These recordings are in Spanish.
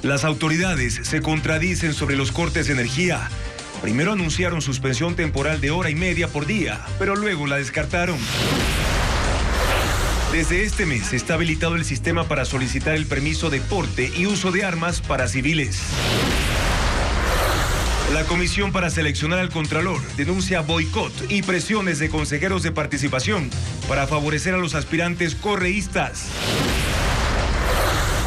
Las autoridades se contradicen sobre los cortes de energía. Primero anunciaron suspensión temporal de hora y media por día, pero luego la descartaron. Desde este mes está habilitado el sistema para solicitar el permiso de porte y uso de armas para civiles. La Comisión para Seleccionar al Contralor denuncia boicot y presiones de consejeros de participación para favorecer a los aspirantes correístas.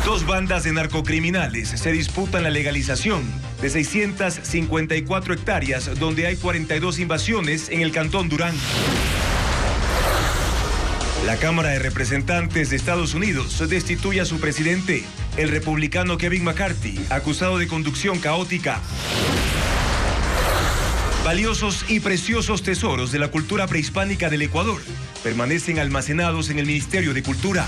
Dos bandas de narcocriminales se disputan la legalización de 654 hectáreas donde hay 42 invasiones en el Cantón Durán. La Cámara de Representantes de Estados Unidos destituye a su presidente, el republicano Kevin McCarthy, acusado de conducción caótica. Valiosos y preciosos tesoros de la cultura prehispánica del Ecuador permanecen almacenados en el Ministerio de Cultura.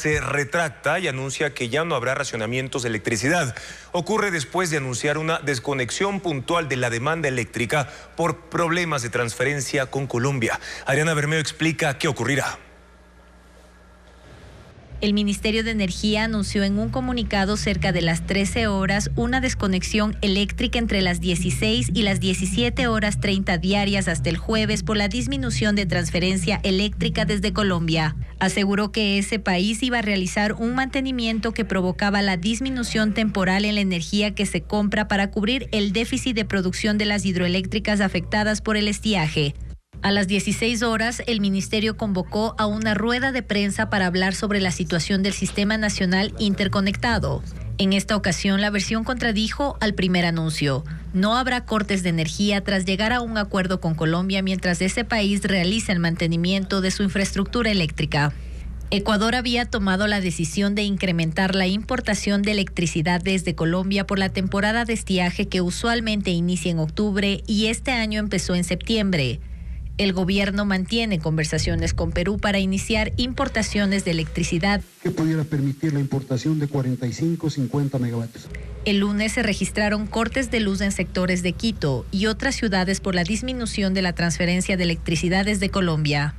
Se retracta y anuncia que ya no habrá racionamientos de electricidad. Ocurre después de anunciar una desconexión puntual de la demanda eléctrica por problemas de transferencia con Colombia. Adriana Bermeo explica qué ocurrirá. El Ministerio de Energía anunció en un comunicado cerca de las 13 horas una desconexión eléctrica entre las 16 y las 17 horas 30 diarias hasta el jueves por la disminución de transferencia eléctrica desde Colombia. Aseguró que ese país iba a realizar un mantenimiento que provocaba la disminución temporal en la energía que se compra para cubrir el déficit de producción de las hidroeléctricas afectadas por el estiaje. A las 16 horas, el ministerio convocó a una rueda de prensa para hablar sobre la situación del Sistema Nacional Interconectado. En esta ocasión, la versión contradijo al primer anuncio. No habrá cortes de energía tras llegar a un acuerdo con Colombia mientras ese país realiza el mantenimiento de su infraestructura eléctrica. Ecuador había tomado la decisión de incrementar la importación de electricidad desde Colombia por la temporada de estiaje que usualmente inicia en octubre y este año empezó en septiembre. El gobierno mantiene conversaciones con Perú para iniciar importaciones de electricidad que pudiera permitir la importación de 45-50 megavatios. El lunes se registraron cortes de luz en sectores de Quito y otras ciudades por la disminución de la transferencia de electricidad desde Colombia.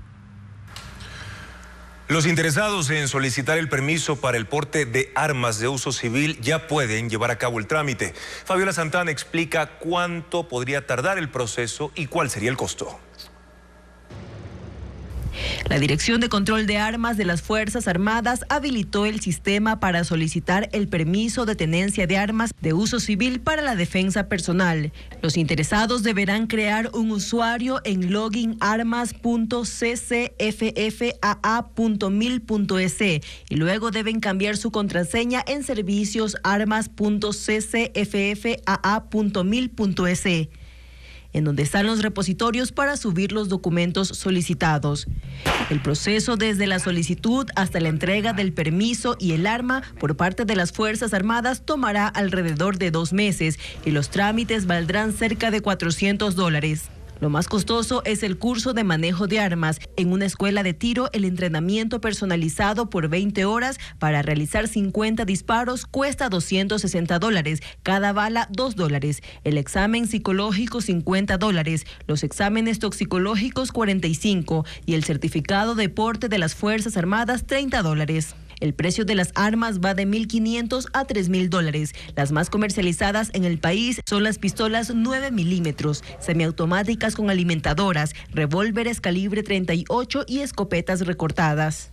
Los interesados en solicitar el permiso para el porte de armas de uso civil ya pueden llevar a cabo el trámite. Fabiola Santana explica cuánto podría tardar el proceso y cuál sería el costo. La Dirección de Control de Armas de las Fuerzas Armadas habilitó el sistema para solicitar el permiso de tenencia de armas de uso civil para la defensa personal. Los interesados deberán crear un usuario en loginarmas.ccffaa.mil.es y luego deben cambiar su contraseña en serviciosarmas.ccffaa.mil.es. en donde están los repositorios para subir los documentos solicitados. El proceso desde la solicitud hasta la entrega del permiso y el arma por parte de las Fuerzas Armadas tomará alrededor de 2 meses y los trámites valdrán cerca de $400. Lo más costoso es el curso de manejo de armas. En una escuela de tiro, el entrenamiento personalizado por 20 horas para realizar 50 disparos cuesta $260. Cada bala, $2. El examen psicológico, $50. Los exámenes toxicológicos, $45. Y el certificado de porte de las Fuerzas Armadas, $30. El precio de las armas va de $1,500 a $3,000. Las más comercializadas en el país son las pistolas 9 milímetros, semiautomáticas con alimentadoras, revólveres calibre 38 y escopetas recortadas.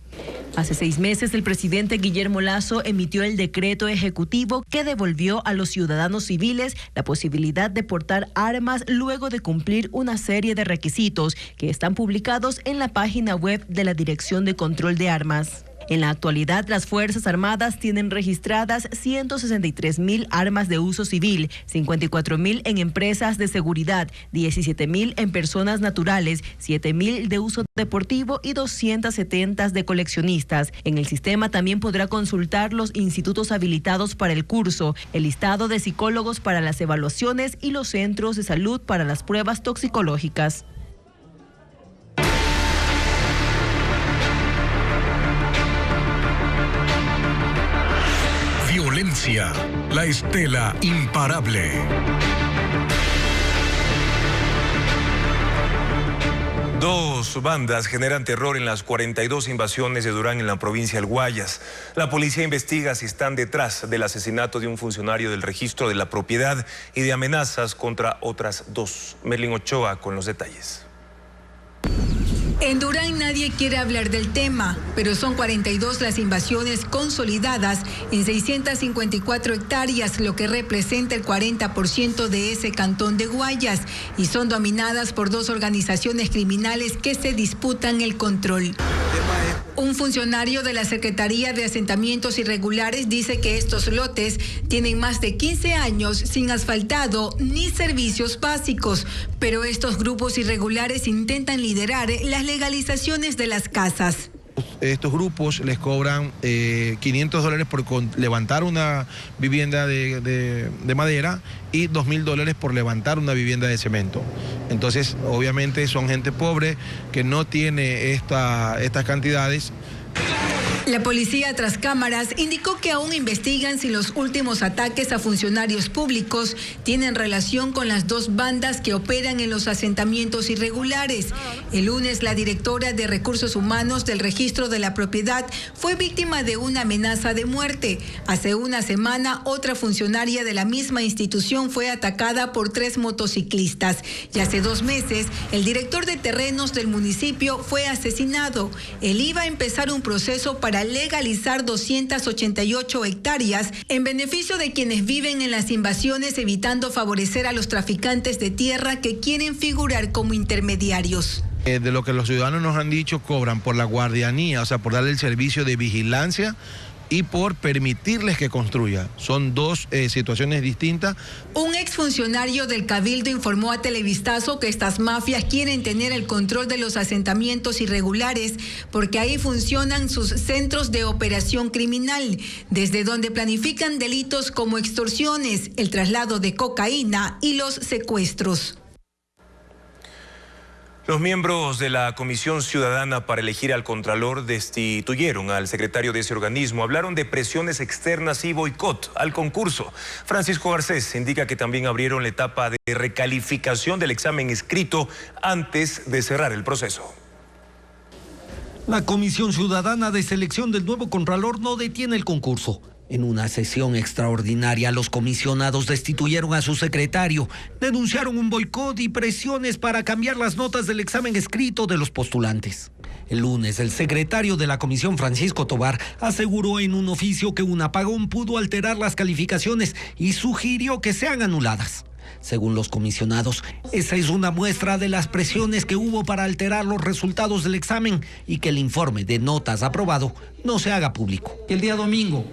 Hace 6 meses, el presidente Guillermo Lasso emitió el decreto ejecutivo que devolvió a los ciudadanos civiles la posibilidad de portar armas luego de cumplir una serie de requisitos que están publicados en la página web de la Dirección de Control de Armas. En la actualidad, las Fuerzas Armadas tienen registradas 163,000 armas de uso civil, 54,000 en empresas de seguridad, 17,000 en personas naturales, 7,000 de uso deportivo y 270 de coleccionistas. En el sistema también podrá consultar los institutos habilitados para el curso, el listado de psicólogos para las evaluaciones y los centros de salud para las pruebas toxicológicas. Violencia, la estela imparable. Dos bandas generan terror en las 42 invasiones de Durán en la provincia del Guayas. La policía investiga si están detrás del asesinato de un funcionario del registro de la propiedad y de amenazas contra otras dos. Merlin Ochoa con los detalles. En Durán nadie quiere hablar del tema, pero son 42 las invasiones consolidadas en 654 hectáreas, lo que representa el 40% de ese cantón de Guayas, y son dominadas por dos organizaciones criminales que se disputan el control. Un funcionario de la Secretaría de Asentamientos Irregulares dice que estos lotes tienen más de 15 años sin asfaltado ni servicios básicos, pero estos grupos irregulares intentan liderar las legalizaciones de las casas. Estos grupos les cobran $500 por levantar una vivienda de madera y $2.000 por levantar una vivienda de cemento. Entonces, obviamente son gente pobre que no tiene estas cantidades. La policía tras cámaras indicó que aún investigan si los últimos ataques a funcionarios públicos tienen relación con las dos bandas que operan en los asentamientos irregulares. El lunes, la directora de Recursos Humanos del Registro de la Propiedad fue víctima de una amenaza de muerte. Hace una semana, otra funcionaria de la misma institución fue atacada por 3 motociclistas. Y hace 2 meses, el director de terrenos del municipio fue asesinado. Él iba a empezar un proceso para legalizar 288 hectáreas en beneficio de quienes viven en las invasiones, evitando favorecer a los traficantes de tierra que quieren figurar como intermediarios. De lo que los ciudadanos nos han dicho, cobran por la guardianía, o sea, por darle el servicio de vigilancia y por permitirles que construya. Son dos situaciones distintas. Un exfuncionario del Cabildo informó a Televistazo que estas mafias quieren tener el control de los asentamientos irregulares porque ahí funcionan sus centros de operación criminal, desde donde planifican delitos como extorsiones, el traslado de cocaína y los secuestros. Los miembros de la Comisión Ciudadana para elegir al Contralor destituyeron al secretario de ese organismo. Hablaron de presiones externas y boicot al concurso. Francisco Garcés indica que también abrieron la etapa de recalificación del examen escrito antes de cerrar el proceso. La Comisión Ciudadana de Selección del nuevo Contralor no detiene el concurso. En una sesión extraordinaria, los comisionados destituyeron a su secretario, denunciaron un boicot y presiones para cambiar las notas del examen escrito de los postulantes. El lunes, el secretario de la comisión, Francisco Tobar, aseguró en un oficio que un apagón pudo alterar las calificaciones y sugirió que sean anuladas. Según los comisionados, esa es una muestra de las presiones que hubo para alterar los resultados del examen y que el informe de notas aprobado no se haga público. El día domingo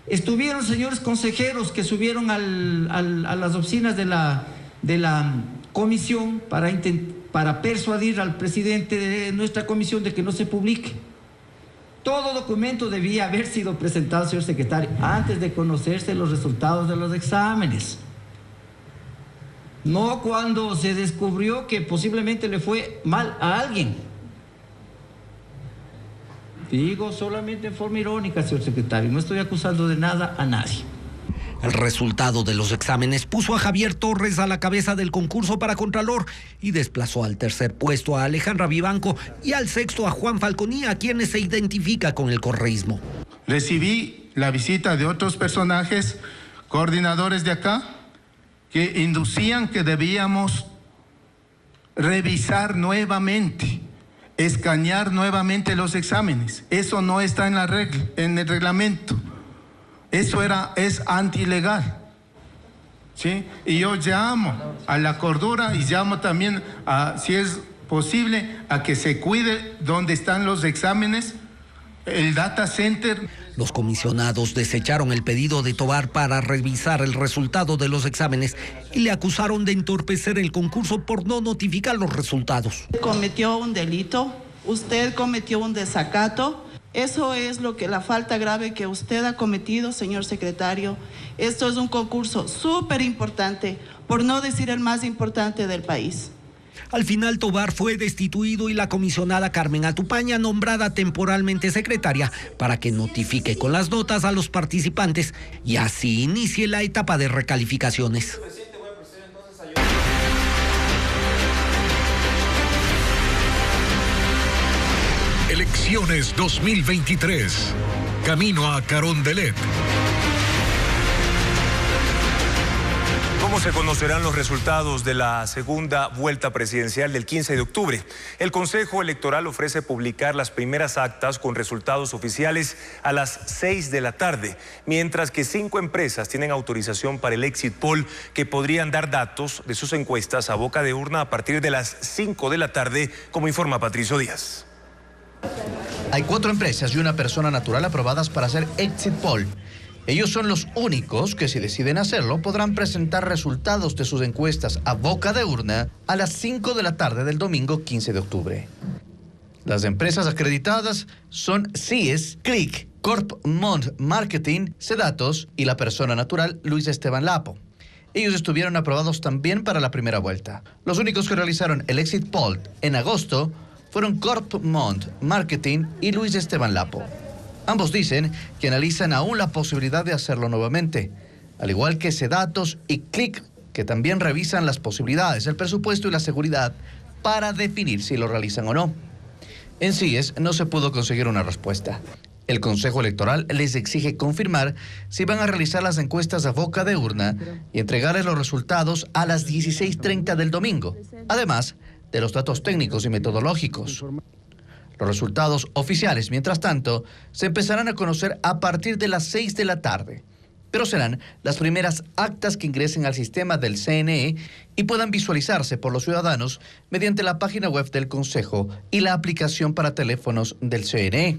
estuvieron señores consejeros que subieron a las oficinas de la comisión para persuadir al presidente de nuestra comisión de que no se publique. Todo documento debía haber sido presentado, señor secretario, antes de conocerse los resultados de los exámenes. No cuando se descubrió que posiblemente le fue mal a alguien. Digo solamente en forma irónica, señor secretario, no estoy acusando de nada a nadie. El resultado de los exámenes puso a Javier Torres a la cabeza del concurso para Contralor y desplazó al tercer puesto a Alejandra Vivanco y al sexto a Juan Falconía, a quienes se identifica con el correísmo. Recibí la visita de otros personajes, coordinadores de acá, que inducían que debíamos revisar nuevamente, escanear nuevamente los exámenes. Eso no está en el reglamento. Eso es antilegal. ¿Sí? Y yo llamo a la cordura y llamo también, si es posible, a que se cuide donde están los exámenes, el data center. Los comisionados desecharon el pedido de Tobar para revisar el resultado de los exámenes y le acusaron de entorpecer el concurso por no notificar los resultados. Cometió un delito, usted cometió un desacato. Eso es la falta grave que usted ha cometido, señor secretario. Esto es un concurso súper importante, por no decir el más importante del país. Al final, Tobar fue destituido y la comisionada Carmen Atupaña nombrada temporalmente secretaria para que notifique con las notas a los participantes y así inicie la etapa de recalificaciones. Elecciones 2023. Camino a Carondelet. ¿Cómo se conocerán los resultados de la segunda vuelta presidencial del 15 de octubre? El Consejo Electoral ofrece publicar las primeras actas con resultados oficiales a las 6 de la tarde, mientras que 5 empresas tienen autorización para el exit poll que podrían dar datos de sus encuestas a boca de urna a partir de las 5 de la tarde, como informa Patricio Díaz. Hay 4 empresas y una persona natural aprobadas para hacer exit poll. Ellos son los únicos que, si deciden hacerlo, podrán presentar resultados de sus encuestas a boca de urna a las 5 de la tarde del domingo 15 de octubre. Las empresas acreditadas son CIES, Click, Corpmont Marketing, Cedatos y la persona natural Luis Esteban Lapo. Ellos estuvieron aprobados también para la primera vuelta. Los únicos que realizaron el exit poll en agosto fueron Corpmont Marketing y Luis Esteban Lapo. Ambos dicen que analizan aún la posibilidad de hacerlo nuevamente, al igual que Cedatos y Click, que también revisan las posibilidades, el presupuesto y la seguridad para definir si lo realizan o no. En CIES no se pudo conseguir una respuesta. El Consejo Electoral les exige confirmar si van a realizar las encuestas a boca de urna y entregarles los resultados a las 16:30 del domingo, además de los datos técnicos y metodológicos. Los resultados oficiales, mientras tanto, se empezarán a conocer a partir de las 6 de la tarde, pero serán las primeras actas que ingresen al sistema del CNE y puedan visualizarse por los ciudadanos mediante la página web del Consejo y la aplicación para teléfonos del CNE.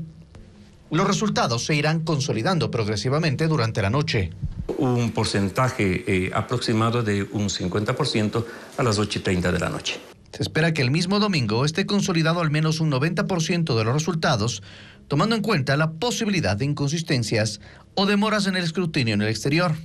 Los resultados se irán consolidando progresivamente durante la noche. Un porcentaje aproximado de un 50% a las 8:30 de la noche. Se espera que el mismo domingo esté consolidado al menos un 90% de los resultados, tomando en cuenta la posibilidad de inconsistencias o demoras en el escrutinio en el exterior.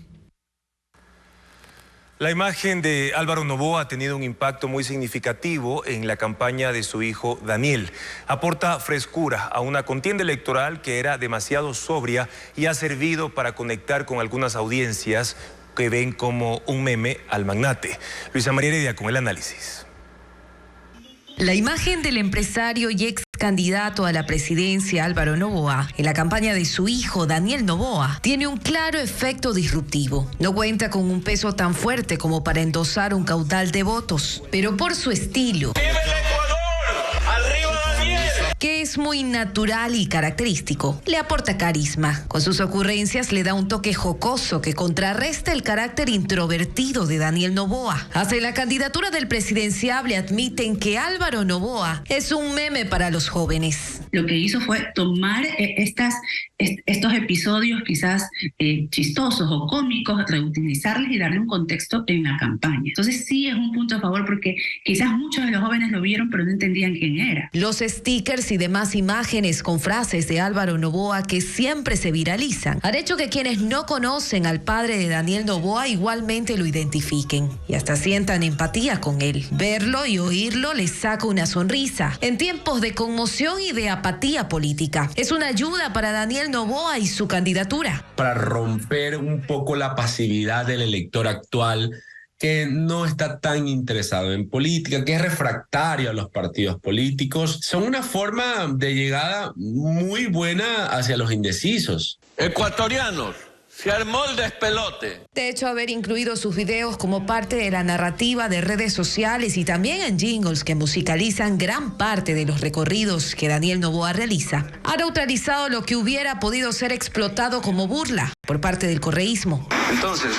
La imagen de Álvaro Noboa ha tenido un impacto muy significativo en la campaña de su hijo Daniel. Aporta frescura a una contienda electoral que era demasiado sobria y ha servido para conectar con algunas audiencias que ven como un meme al magnate. Luisa María Heredia con el análisis. La imagen del empresario y ex candidato a la presidencia Álvaro Noboa en la campaña de su hijo Daniel Noboa tiene un claro efecto disruptivo. No cuenta con un peso tan fuerte como para endosar un caudal de votos, pero por su estilo, que es muy natural y característico, le aporta carisma. Con sus ocurrencias le da un toque jocoso que contrarresta el carácter introvertido de Daniel Noboa. Hasta en la candidatura del presidenciable admiten que Álvaro Noboa es un meme para los jóvenes. Lo que hizo fue tomar estos episodios quizás chistosos o cómicos, reutilizarles y darle un contexto en la campaña. Entonces sí es un punto a favor porque quizás muchos de los jóvenes lo vieron pero no entendían quién era. Los stickers y demás imágenes con frases de Álvaro Noboa que siempre se viralizan han hecho que quienes no conocen al padre de Daniel Noboa igualmente lo identifiquen y hasta sientan empatía con él. Verlo y oírlo les saca una sonrisa. En tiempos de conmoción y de apatía política, es una ayuda para Daniel Noboa y su candidatura. Para romper un poco la pasividad del elector actual que no está tan interesado en política, que es refractario a los partidos políticos, son una forma de llegada muy buena hacia los indecisos. Ecuatorianos, se armó el despelote. De hecho, haber incluido sus videos como parte de la narrativa de redes sociales y también en jingles que musicalizan gran parte de los recorridos que Daniel Noboa realiza, ha neutralizado lo que hubiera podido ser explotado como burla por parte del correísmo. Entonces,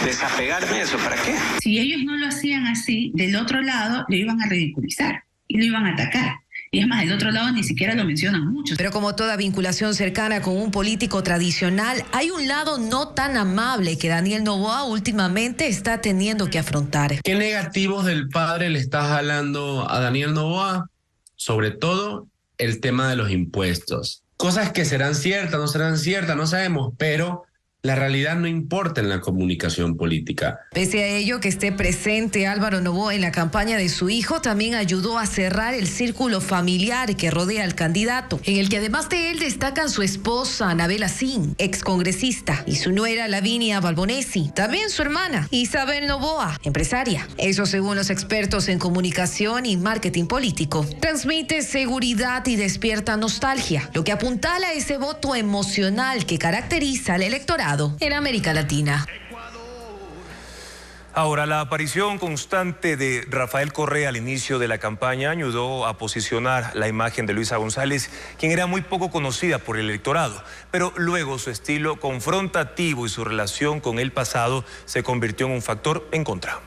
desapegarme de eso, ¿para qué? Si ellos no lo hacían así, del otro lado lo iban a ridiculizar y lo iban a atacar. Y es más, del otro lado ni siquiera lo mencionan mucho. Pero como toda vinculación cercana con un político tradicional, hay un lado no tan amable que Daniel Noboa últimamente está teniendo que afrontar. ¿Qué negativos del padre le está jalando a Daniel Noboa? Sobre todo el tema de los impuestos. Cosas que serán ciertas, no serán ciertas, no sabemos, pero La realidad no importa en la comunicación política. Pese a ello, que esté presente Álvaro Noboa en la campaña de su hijo también ayudó a cerrar el círculo familiar que rodea al candidato, en el que además de él destacan su esposa Anabela Sin, excongresista, y su nuera Lavinia Balbonesi, también su hermana Isabel Noboa, empresaria. Eso según los expertos en comunicación y marketing político. Transmite seguridad y despierta nostalgia, lo que apuntala a ese voto emocional que caracteriza al electorado en América Latina. Ahora, la aparición constante de Rafael Correa al inicio de la campaña ayudó a posicionar la imagen de Luisa González, quien era muy poco conocida por el electorado, pero luego su estilo confrontativo y su relación con el pasado se convirtió en un factor en contra.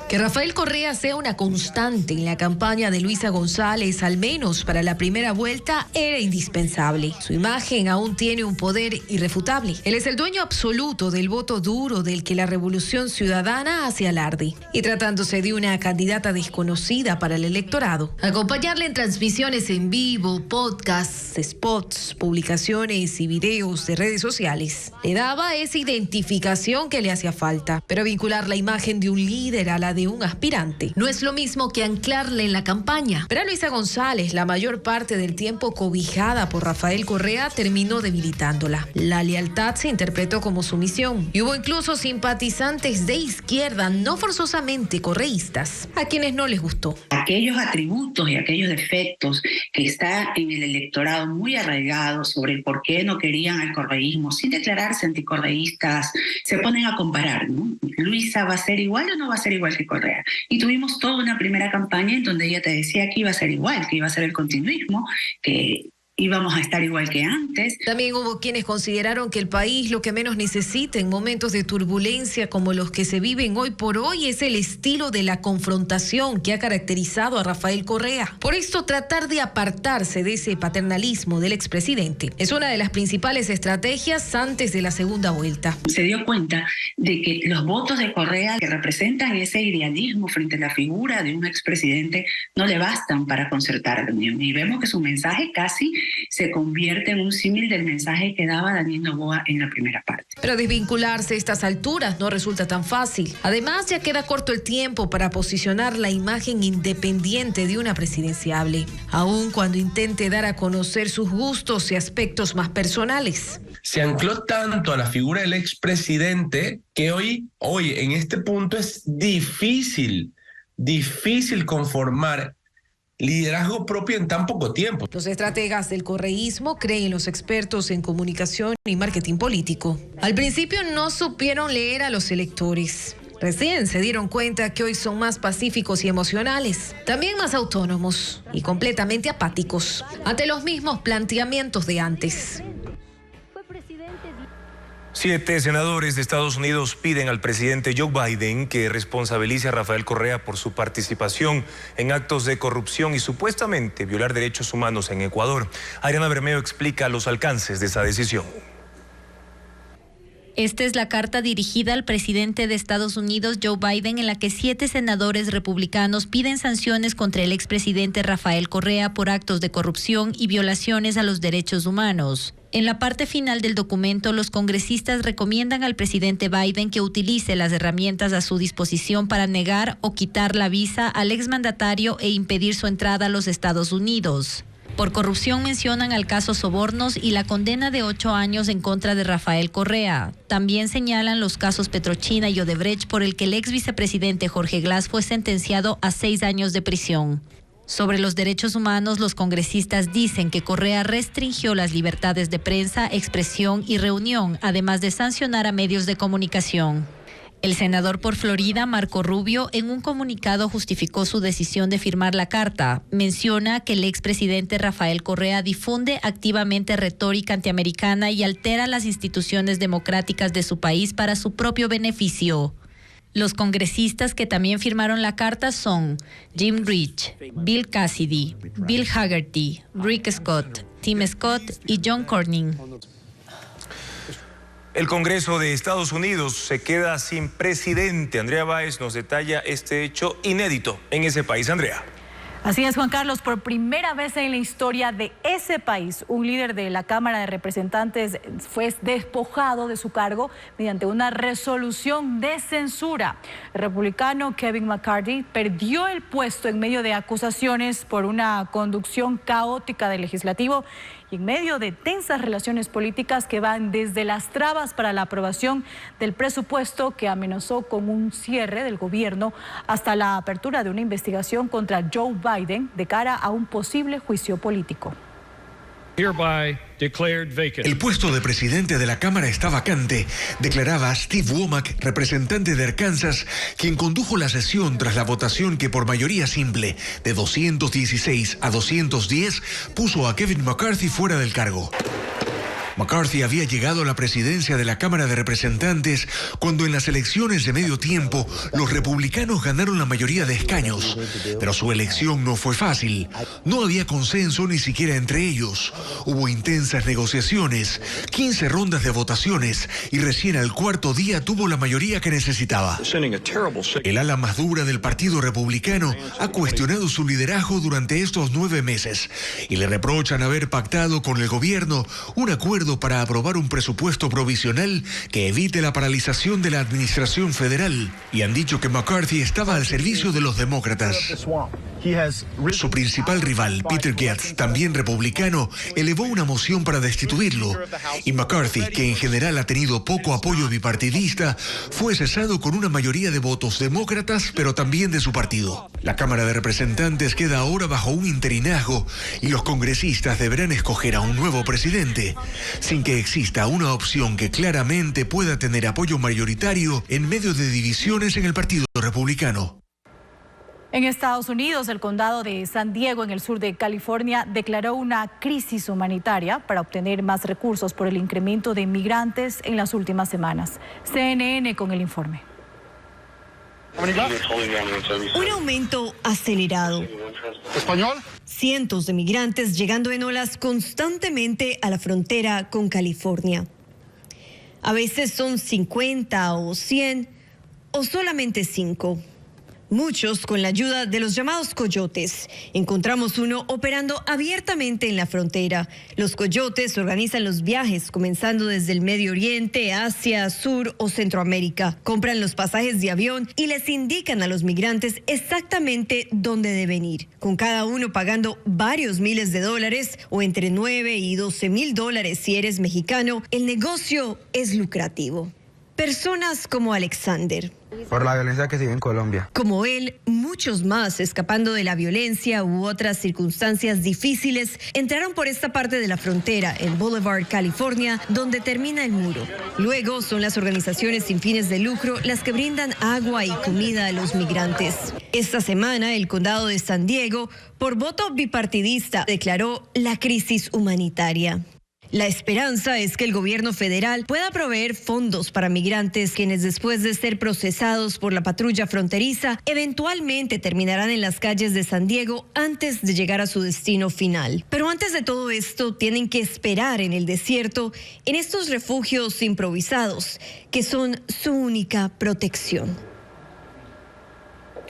Que Rafael Correa sea una constante en la campaña de Luisa González, al menos para la primera vuelta, era indispensable. Su imagen aún tiene un poder irrefutable. Él es el dueño absoluto del voto duro del que la Revolución Ciudadana hace alarde. Y tratándose de una candidata desconocida para el electorado, acompañarle en transmisiones en vivo, podcasts, spots, publicaciones y videos de redes sociales, le daba esa identificación que le hacía falta. Pero vincular la imagen de un líder a la de un aspirante no es lo mismo que anclarle en la campaña. Pero a Luisa González, la mayor parte del tiempo cobijada por Rafael Correa, terminó debilitándola. La lealtad se interpretó como sumisión y hubo incluso simpatizantes de izquierda, no forzosamente correístas, a quienes no les gustó. Aquellos atributos y aquellos defectos que está en el electorado muy arraigados sobre el por qué no querían al correísmo, sin declararse anticorreístas, se ponen a comparar, ¿no? Luisa va a ser igual o no va a ser igual que Correa. Y tuvimos toda una primera campaña en donde ella te decía que iba a ser igual, que iba a ser el continuismo, que íbamos a estar igual que antes. También hubo quienes consideraron que el país lo que menos necesita en momentos de turbulencia como los que se viven hoy por hoy es el estilo de la confrontación que ha caracterizado a Rafael Correa. Por esto, tratar de apartarse de ese paternalismo del expresidente es una de las principales estrategias antes de la segunda vuelta. Se dio cuenta de que los votos de Correa, que representan ese idealismo frente a la figura de un expresidente, no le bastan para concertar la unión. Y vemos que su mensaje casi se convierte en un símil del mensaje que daba Daniel Noboa en la primera parte. Pero desvincularse a estas alturas no resulta tan fácil. Además, ya queda corto el tiempo para posicionar la imagen independiente de una presidenciable, aun cuando intente dar a conocer sus gustos y aspectos más personales. Se ancló tanto a la figura del expresidente que hoy en este punto es difícil conformar liderazgo propio en tan poco tiempo. Los estrategas del correísmo creen los expertos en comunicación y marketing político. Al principio no supieron leer a los electores. Recién se dieron cuenta que hoy son más pacíficos y emocionales, también más autónomos y completamente apáticos ante los mismos planteamientos de antes. 7 senadores de Estados Unidos piden al presidente Joe Biden que responsabilice a Rafael Correa por su participación en actos de corrupción y supuestamente violar derechos humanos en Ecuador. Adriana Bermeo explica los alcances de esa decisión. Esta es la carta dirigida al presidente de Estados Unidos, Joe Biden, en la que 7 senadores republicanos piden sanciones contra el expresidente Rafael Correa por actos de corrupción y violaciones a los derechos humanos. En la parte final del documento, los congresistas recomiendan al presidente Biden que utilice las herramientas a su disposición para negar o quitar la visa al exmandatario e impedir su entrada a los Estados Unidos. Por corrupción mencionan al caso Sobornos y la condena de 8 años en contra de Rafael Correa. También señalan los casos Petrochina y Odebrecht, por el que el ex vicepresidente Jorge Glass fue sentenciado a 6 años de prisión. Sobre los derechos humanos, los congresistas dicen que Correa restringió las libertades de prensa, expresión y reunión, además de sancionar a medios de comunicación. El senador por Florida, Marco Rubio, en un comunicado justificó su decisión de firmar la carta. Menciona que el expresidente Rafael Correa difunde activamente retórica antiamericana y altera las instituciones democráticas de su país para su propio beneficio. Los congresistas que también firmaron la carta son Jim Rich, Bill Cassidy, Bill Haggerty, Rick Scott, Tim Scott y John Cornyn. El Congreso de Estados Unidos se queda sin presidente. Andrea Báez nos detalla este hecho inédito en ese país. Andrea. Así es, Juan Carlos, por primera vez en la historia de ese país, un líder de la Cámara de Representantes fue despojado de su cargo mediante una resolución de censura. El republicano Kevin McCarthy perdió el puesto en medio de acusaciones por una conducción caótica del legislativo y en medio de tensas relaciones políticas que van desde las trabas para la aprobación del presupuesto que amenazó con un cierre del gobierno hasta la apertura de una investigación contra Joe Biden de cara a un posible juicio político. El puesto de presidente de la Cámara está vacante, declaraba Steve Womack, representante de Arkansas, quien condujo la sesión tras la votación que por mayoría simple, de 216 a 210, puso a Kevin McCarthy fuera del cargo. McCarthy había llegado a la presidencia de la Cámara de Representantes cuando en las elecciones de medio tiempo los republicanos ganaron la mayoría de escaños, pero su elección no fue fácil. No había consenso ni siquiera entre ellos. Hubo intensas negociaciones, 15 rondas de votaciones y recién al cuarto día tuvo la mayoría que necesitaba. El ala más dura del Partido Republicano ha cuestionado su liderazgo durante estos 9 meses y le reprochan haber pactado con el gobierno un acuerdo para aprobar un presupuesto provisional que evite la paralización de la administración federal y han dicho que McCarthy estaba al servicio de los demócratas. Su principal rival, Peter Gaetz, también republicano, elevó una moción para destituirlo y McCarthy, que en general ha tenido poco apoyo bipartidista, fue cesado con una mayoría de votos demócratas, pero también de su partido. La Cámara de Representantes queda ahora bajo un interinazgo y los congresistas deberán escoger a un nuevo presidente, sin que exista una opción que claramente pueda tener apoyo mayoritario en medio de divisiones en el Partido Republicano. En Estados Unidos, el condado de San Diego, en el sur de California, declaró una crisis humanitaria para obtener más recursos por el incremento de inmigrantes en las últimas semanas. CNN con el informe. Un aumento acelerado. ¿Español? Cientos de migrantes llegando en olas constantemente a la frontera con California. A veces son 50 o 100 o solamente 5. Muchos con la ayuda de los llamados coyotes. Encontramos uno operando abiertamente en la frontera. Los coyotes organizan los viajes comenzando desde el Medio Oriente, Asia, Sur o Centroamérica. Compran los pasajes de avión y les indican a los migrantes exactamente dónde deben ir. Con cada uno pagando varios miles de dólares o entre 9 y 12 mil dólares si eres mexicano, el negocio es lucrativo. Personas como Alexander. Por la violencia que se vive en Colombia. Como él, muchos más, escapando de la violencia u otras circunstancias difíciles, entraron por esta parte de la frontera, en Boulevard, California, donde termina el muro. Luego son las organizaciones sin fines de lucro las que brindan agua y comida a los migrantes. Esta semana, el condado de San Diego, por voto bipartidista, declaró la crisis humanitaria. La esperanza es que el gobierno federal pueda proveer fondos para migrantes quienes después de ser procesados por la patrulla fronteriza eventualmente terminarán en las calles de San Diego antes de llegar a su destino final. Pero antes de todo esto tienen que esperar en el desierto, en estos refugios improvisados que son su única protección.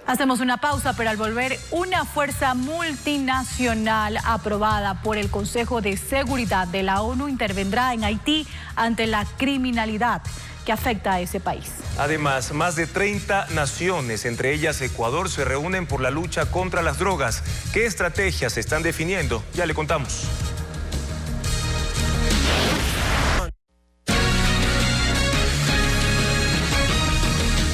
Hacemos una pausa, pero al volver, una fuerza multinacional aprobada por el Consejo de Seguridad de la ONU intervendrá en Haití ante la criminalidad que afecta a ese país. Además, más de 30 naciones, entre ellas Ecuador, se reúnen por la lucha contra las drogas. ¿Qué estrategias se están definiendo? Ya le contamos.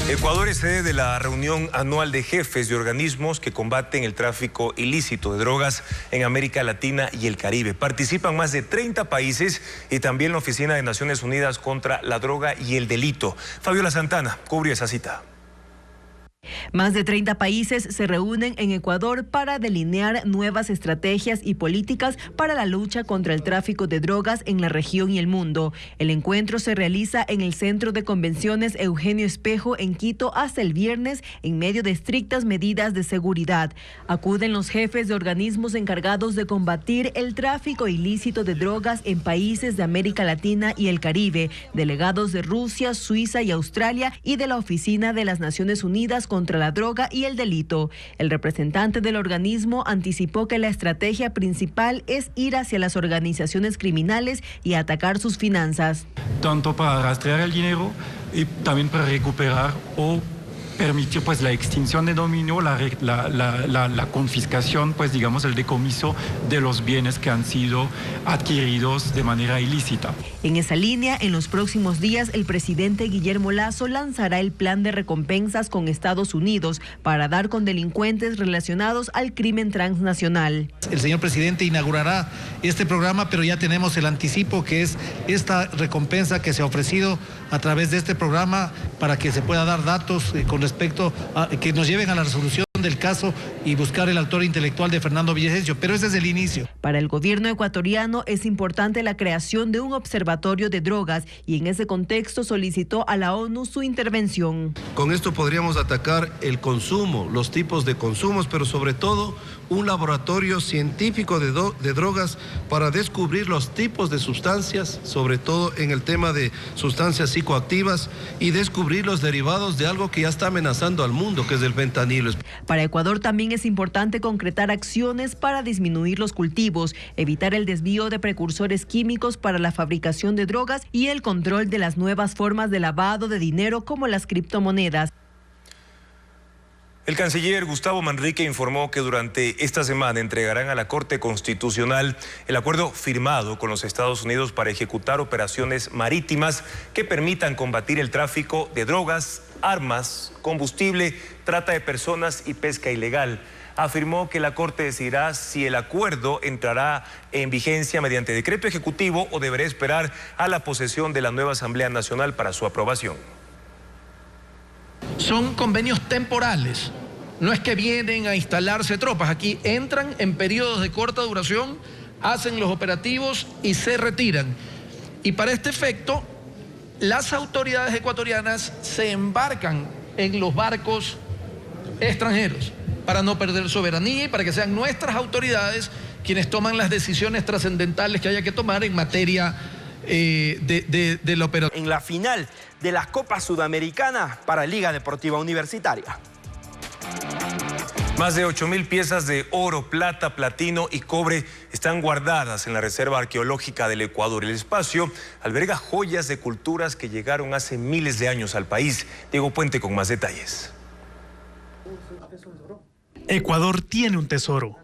Ecuador es sede de la reunión anual de jefes de organismos que combaten el tráfico ilícito de drogas en América Latina y el Caribe. Participan más de 30 países y también la Oficina de Naciones Unidas contra la Droga y el Delito. Fabiola Santana cubrió esa cita. Más de 30 países se reúnen en Ecuador para delinear nuevas estrategias y políticas para la lucha contra el tráfico de drogas en la región y el mundo. El encuentro se realiza en el Centro de Convenciones Eugenio Espejo en Quito hasta el viernes en medio de estrictas medidas de seguridad. Acuden los jefes de organismos encargados de combatir el tráfico ilícito de drogas en países de América Latina y el Caribe, delegados de Rusia, Suiza y Australia y de la Oficina de las Naciones Unidas contra la droga y el delito. El representante del organismo anticipó que la estrategia principal es ir hacia las organizaciones criminales y atacar sus finanzas. Tanto para rastrear el dinero y también para recuperar o permitir pues la extinción de dominio, la confiscación, pues digamos el decomiso de los bienes que han sido adquiridos de manera ilícita. En esa línea, en los próximos días, el presidente Guillermo Lasso lanzará el plan de recompensas con Estados Unidos para dar con delincuentes relacionados al crimen transnacional. El señor presidente inaugurará este programa, pero ya tenemos el anticipo, que es esta recompensa que se ha ofrecido a través de este programa para que se pueda dar datos con respecto a que nos lleven a la resolución del caso y buscar el autor intelectual de Fernando Villavicencio, pero ese es el inicio. Para el gobierno ecuatoriano es importante la creación de un observatorio de drogas y en ese contexto solicitó a la ONU su intervención. Con esto podríamos atacar el consumo, los tipos de consumos, pero sobre todo un laboratorio científico de drogas para descubrir los tipos de sustancias, sobre todo en el tema de sustancias psicoactivas, y descubrir los derivados de algo que ya está amenazando al mundo, que es el fentanilo. Para Ecuador también es importante concretar acciones para disminuir los cultivos, evitar el desvío de precursores químicos para la fabricación de drogas y el control de las nuevas formas de lavado de dinero como las criptomonedas. El canciller Gustavo Manrique informó que durante esta semana entregarán a la Corte Constitucional el acuerdo firmado con los Estados Unidos para ejecutar operaciones marítimas que permitan combatir el tráfico de drogas, armas, combustible, trata de personas y pesca ilegal. Afirmó que la Corte decidirá si el acuerdo entrará en vigencia mediante decreto ejecutivo o deberá esperar a la posesión de la nueva Asamblea Nacional para su aprobación. Son convenios temporales, no es que vienen a instalarse tropas, aquí entran en periodos de corta duración, hacen los operativos y se retiran. Y para este efecto, las autoridades ecuatorianas se embarcan en los barcos extranjeros para no perder soberanía y para que sean nuestras autoridades quienes toman las decisiones trascendentales que haya que tomar en materia de la operación. En la final de la Copa Sudamericana para Liga Deportiva Universitaria. Más de 8.000 piezas de oro, plata, platino y cobre están guardadas en la Reserva Arqueológica del Ecuador. El espacio alberga joyas de culturas que llegaron hace miles de años al país. Diego Puente con más detalles. Ecuador tiene un tesoro.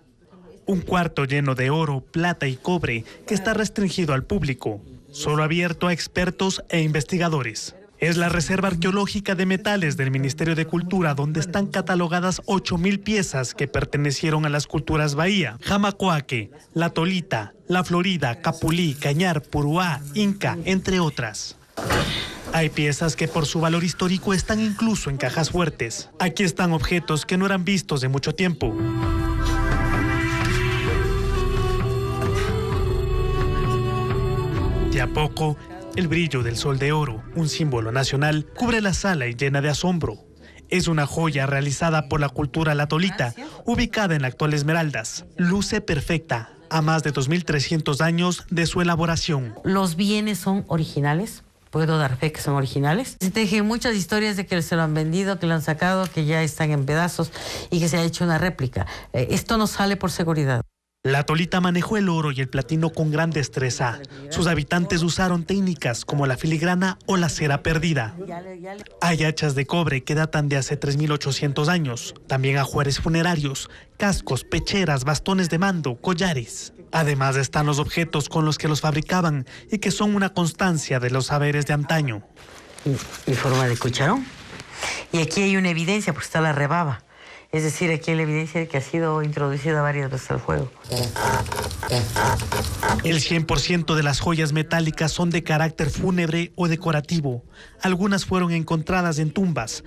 Un cuarto lleno de oro, plata y cobre que está restringido al público, solo abierto a expertos e investigadores. Es la Reserva Arqueológica de Metales del Ministerio de Cultura, donde están catalogadas 8.000 piezas que pertenecieron a las culturas Bahía, Jamacoaque, La Tolita, La Florida, Capulí, Cañar, Puruá, Inca, entre otras. Hay piezas que por su valor histórico están incluso en cajas fuertes. Aquí están objetos que no eran vistos de mucho tiempo. De a poco, el brillo del sol de oro, un símbolo nacional, cubre la sala y llena de asombro. Es una joya realizada por la cultura La Tolita, ubicada en la actual Esmeraldas. Luce perfecta, a más de 2.300 años de su elaboración. Los bienes son originales. Puedo dar fe que son originales. Se tejen muchas historias de que se lo han vendido, que lo han sacado, que ya están en pedazos y que se ha hecho una réplica. Esto no sale por seguridad. La Tolita manejó el oro y el platino con gran destreza. Sus habitantes usaron técnicas como la filigrana o la cera perdida. Hay hachas de cobre que datan de hace 3.800 años. También ajuares funerarios, cascos, pecheras, bastones de mando, collares. Además están los objetos con los que los fabricaban y que son una constancia de los saberes de antaño. En forma de cucharón. Y aquí hay una evidencia, porque está la rebaba. Es decir, aquí hay la evidencia de que ha sido introducida varias veces al fuego. El 100% de las joyas metálicas son de carácter fúnebre o decorativo. Algunas fueron encontradas en tumbas,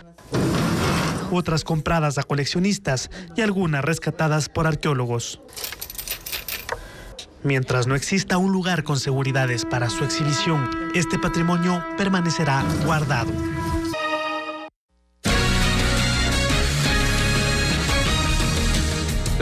otras compradas a coleccionistas y algunas rescatadas por arqueólogos. Mientras no exista un lugar con seguridades para su exhibición, este patrimonio permanecerá guardado.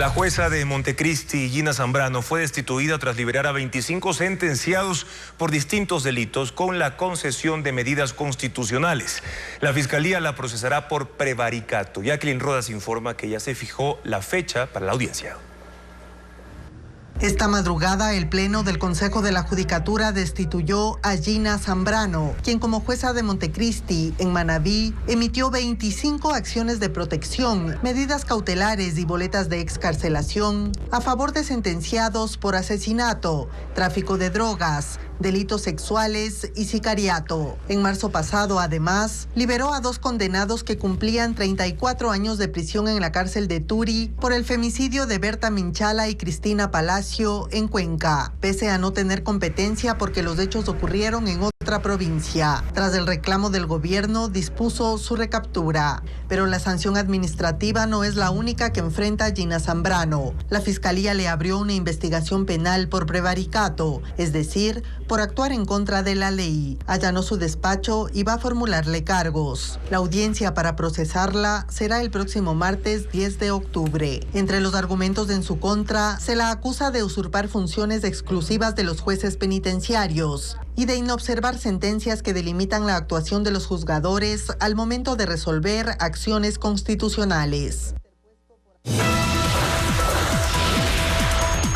La jueza de Montecristi, Gina Zambrano, fue destituida tras liberar a 25 sentenciados por distintos delitos con la concesión de medidas constitucionales. La Fiscalía la procesará por prevaricato. Jacqueline Rodas informa que ya se fijó la fecha para la audiencia. Esta madrugada, el Pleno del Consejo de la Judicatura destituyó a Gina Zambrano, quien como jueza de Montecristi, en Manabí, emitió 25 acciones de protección, medidas cautelares y boletas de excarcelación a favor de sentenciados por asesinato, tráfico de drogas, delitos sexuales y sicariato. En marzo pasado, además, liberó a 2 condenados que cumplían 34 años de prisión en la cárcel de Turi por el femicidio de Berta Minchala y Cristina Palacio en Cuenca, pese a no tener competencia porque los hechos ocurrieron en otra provincia. Tras el reclamo del gobierno, dispuso su recaptura. Pero la sanción administrativa no es la única que enfrenta Gina Zambrano. La Fiscalía le abrió una investigación penal por prevaricato, es decir, por actuar en contra de la ley. Allanó su despacho y va a formularle cargos. La audiencia para procesarla será el próximo martes 10 de octubre. Entre los argumentos en su contra, se la acusa de usurpar funciones exclusivas de los jueces penitenciarios y de inobservar sentencias que delimitan la actuación de los juzgadores al momento de resolver acciones constitucionales.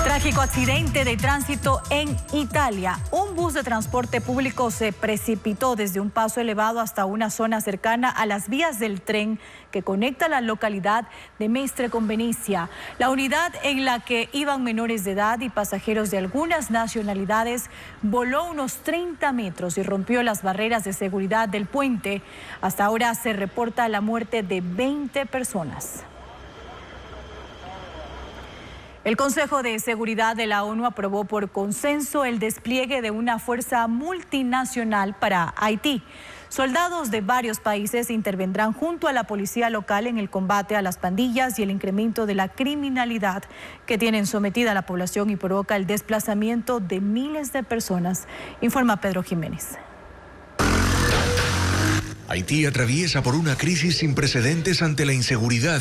Trágico accidente de tránsito en Italia. Un bus de transporte público se precipitó desde un paso elevado hasta una zona cercana a las vías del tren que conecta la localidad de Mestre con Venecia. La unidad en la que iban menores de edad y pasajeros de algunas nacionalidades voló unos 30 metros y rompió las barreras de seguridad del puente. Hasta ahora se reporta la muerte de 20 personas. El Consejo de Seguridad de la ONU aprobó por consenso el despliegue de una fuerza multinacional para Haití. Soldados de varios países intervendrán junto a la policía local en el combate a las pandillas y el incremento de la criminalidad que tienen sometida a la población y provoca el desplazamiento de miles de personas, informa Pedro Jiménez. Haití atraviesa por una crisis sin precedentes ante la inseguridad.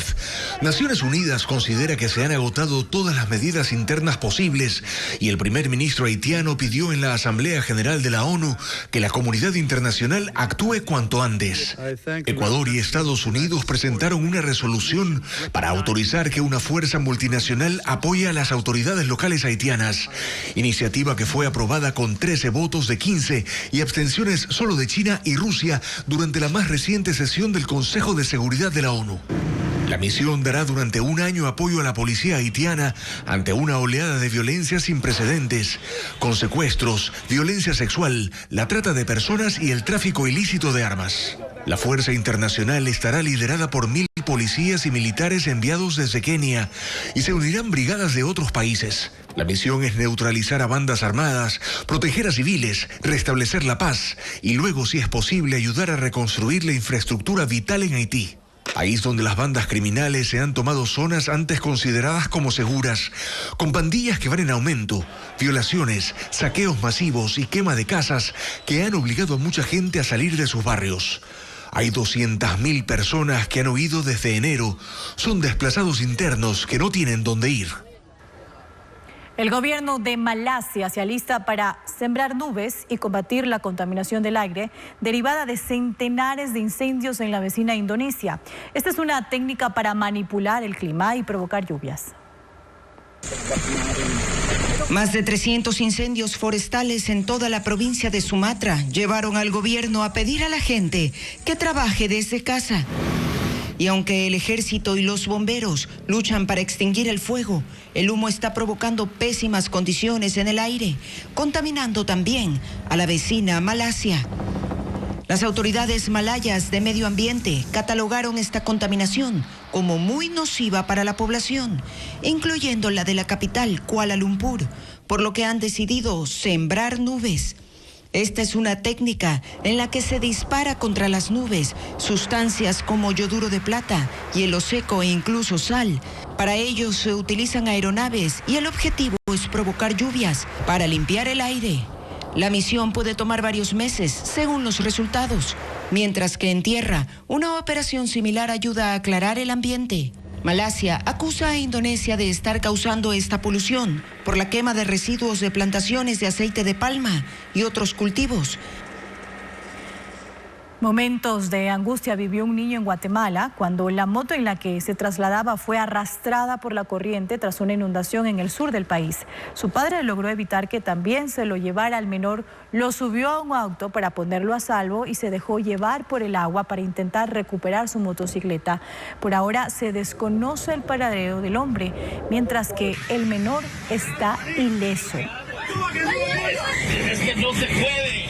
Naciones Unidas considera que se han agotado todas las medidas internas posibles y el primer ministro haitiano pidió en la Asamblea General de la ONU que la comunidad internacional actúe cuanto antes. Ecuador y Estados Unidos presentaron una resolución para autorizar que una fuerza multinacional apoye a las autoridades locales haitianas, iniciativa que fue aprobada con 13 votos de 15 y abstenciones solo de China y Rusia durante la más reciente sesión del Consejo de Seguridad de la ONU. La misión dará durante un año apoyo a la policía haitiana ante una oleada de violencia sin precedentes, con secuestros, violencia sexual, la trata de personas y el tráfico ilícito de armas. La fuerza internacional estará liderada por 1.000 policías y militares enviados desde Kenia y se unirán brigadas de otros países. La misión es neutralizar a bandas armadas, proteger a civiles, restablecer la paz y luego, si es posible, ayudar a reconstruir la infraestructura vital en Haití. País donde las bandas criminales se han tomado zonas antes consideradas como seguras, con pandillas que van en aumento, violaciones, saqueos masivos y quema de casas que han obligado a mucha gente a salir de sus barrios. Hay 200.000 personas que han huido desde enero. Son desplazados internos que no tienen dónde ir. El gobierno de Malasia se alista para sembrar nubes y combatir la contaminación del aire derivada de centenares de incendios en la vecina Indonesia. Esta es una técnica para manipular el clima y provocar lluvias. Más de 300 incendios forestales en toda la provincia de Sumatra llevaron al gobierno a pedir a la gente que trabaje desde casa. Y aunque el ejército y los bomberos luchan para extinguir el fuego, el humo está provocando pésimas condiciones en el aire, contaminando también a la vecina Malasia. Las autoridades malayas de medio ambiente catalogaron esta contaminación como muy nociva para la población, incluyendo la de la capital, Kuala Lumpur, por lo que han decidido sembrar nubes. Esta es una técnica en la que se dispara contra las nubes sustancias como yoduro de plata, hielo seco e incluso sal. Para ello se utilizan aeronaves y el objetivo es provocar lluvias para limpiar el aire. La misión puede tomar varios meses según los resultados, mientras que en tierra una operación similar ayuda a aclarar el ambiente. Malasia acusa a Indonesia de estar causando esta polución por la quema de residuos de plantaciones de aceite de palma y otros cultivos. Momentos de angustia vivió un niño en Guatemala cuando la moto en la que se trasladaba fue arrastrada por la corriente tras una inundación en el sur del país. Su padre logró evitar que también se lo llevara al menor, lo subió a un auto para ponerlo a salvo y se dejó llevar por el agua para intentar recuperar su motocicleta. Por ahora se desconoce el paradero del hombre, mientras que el menor está ileso. Es que no se puede.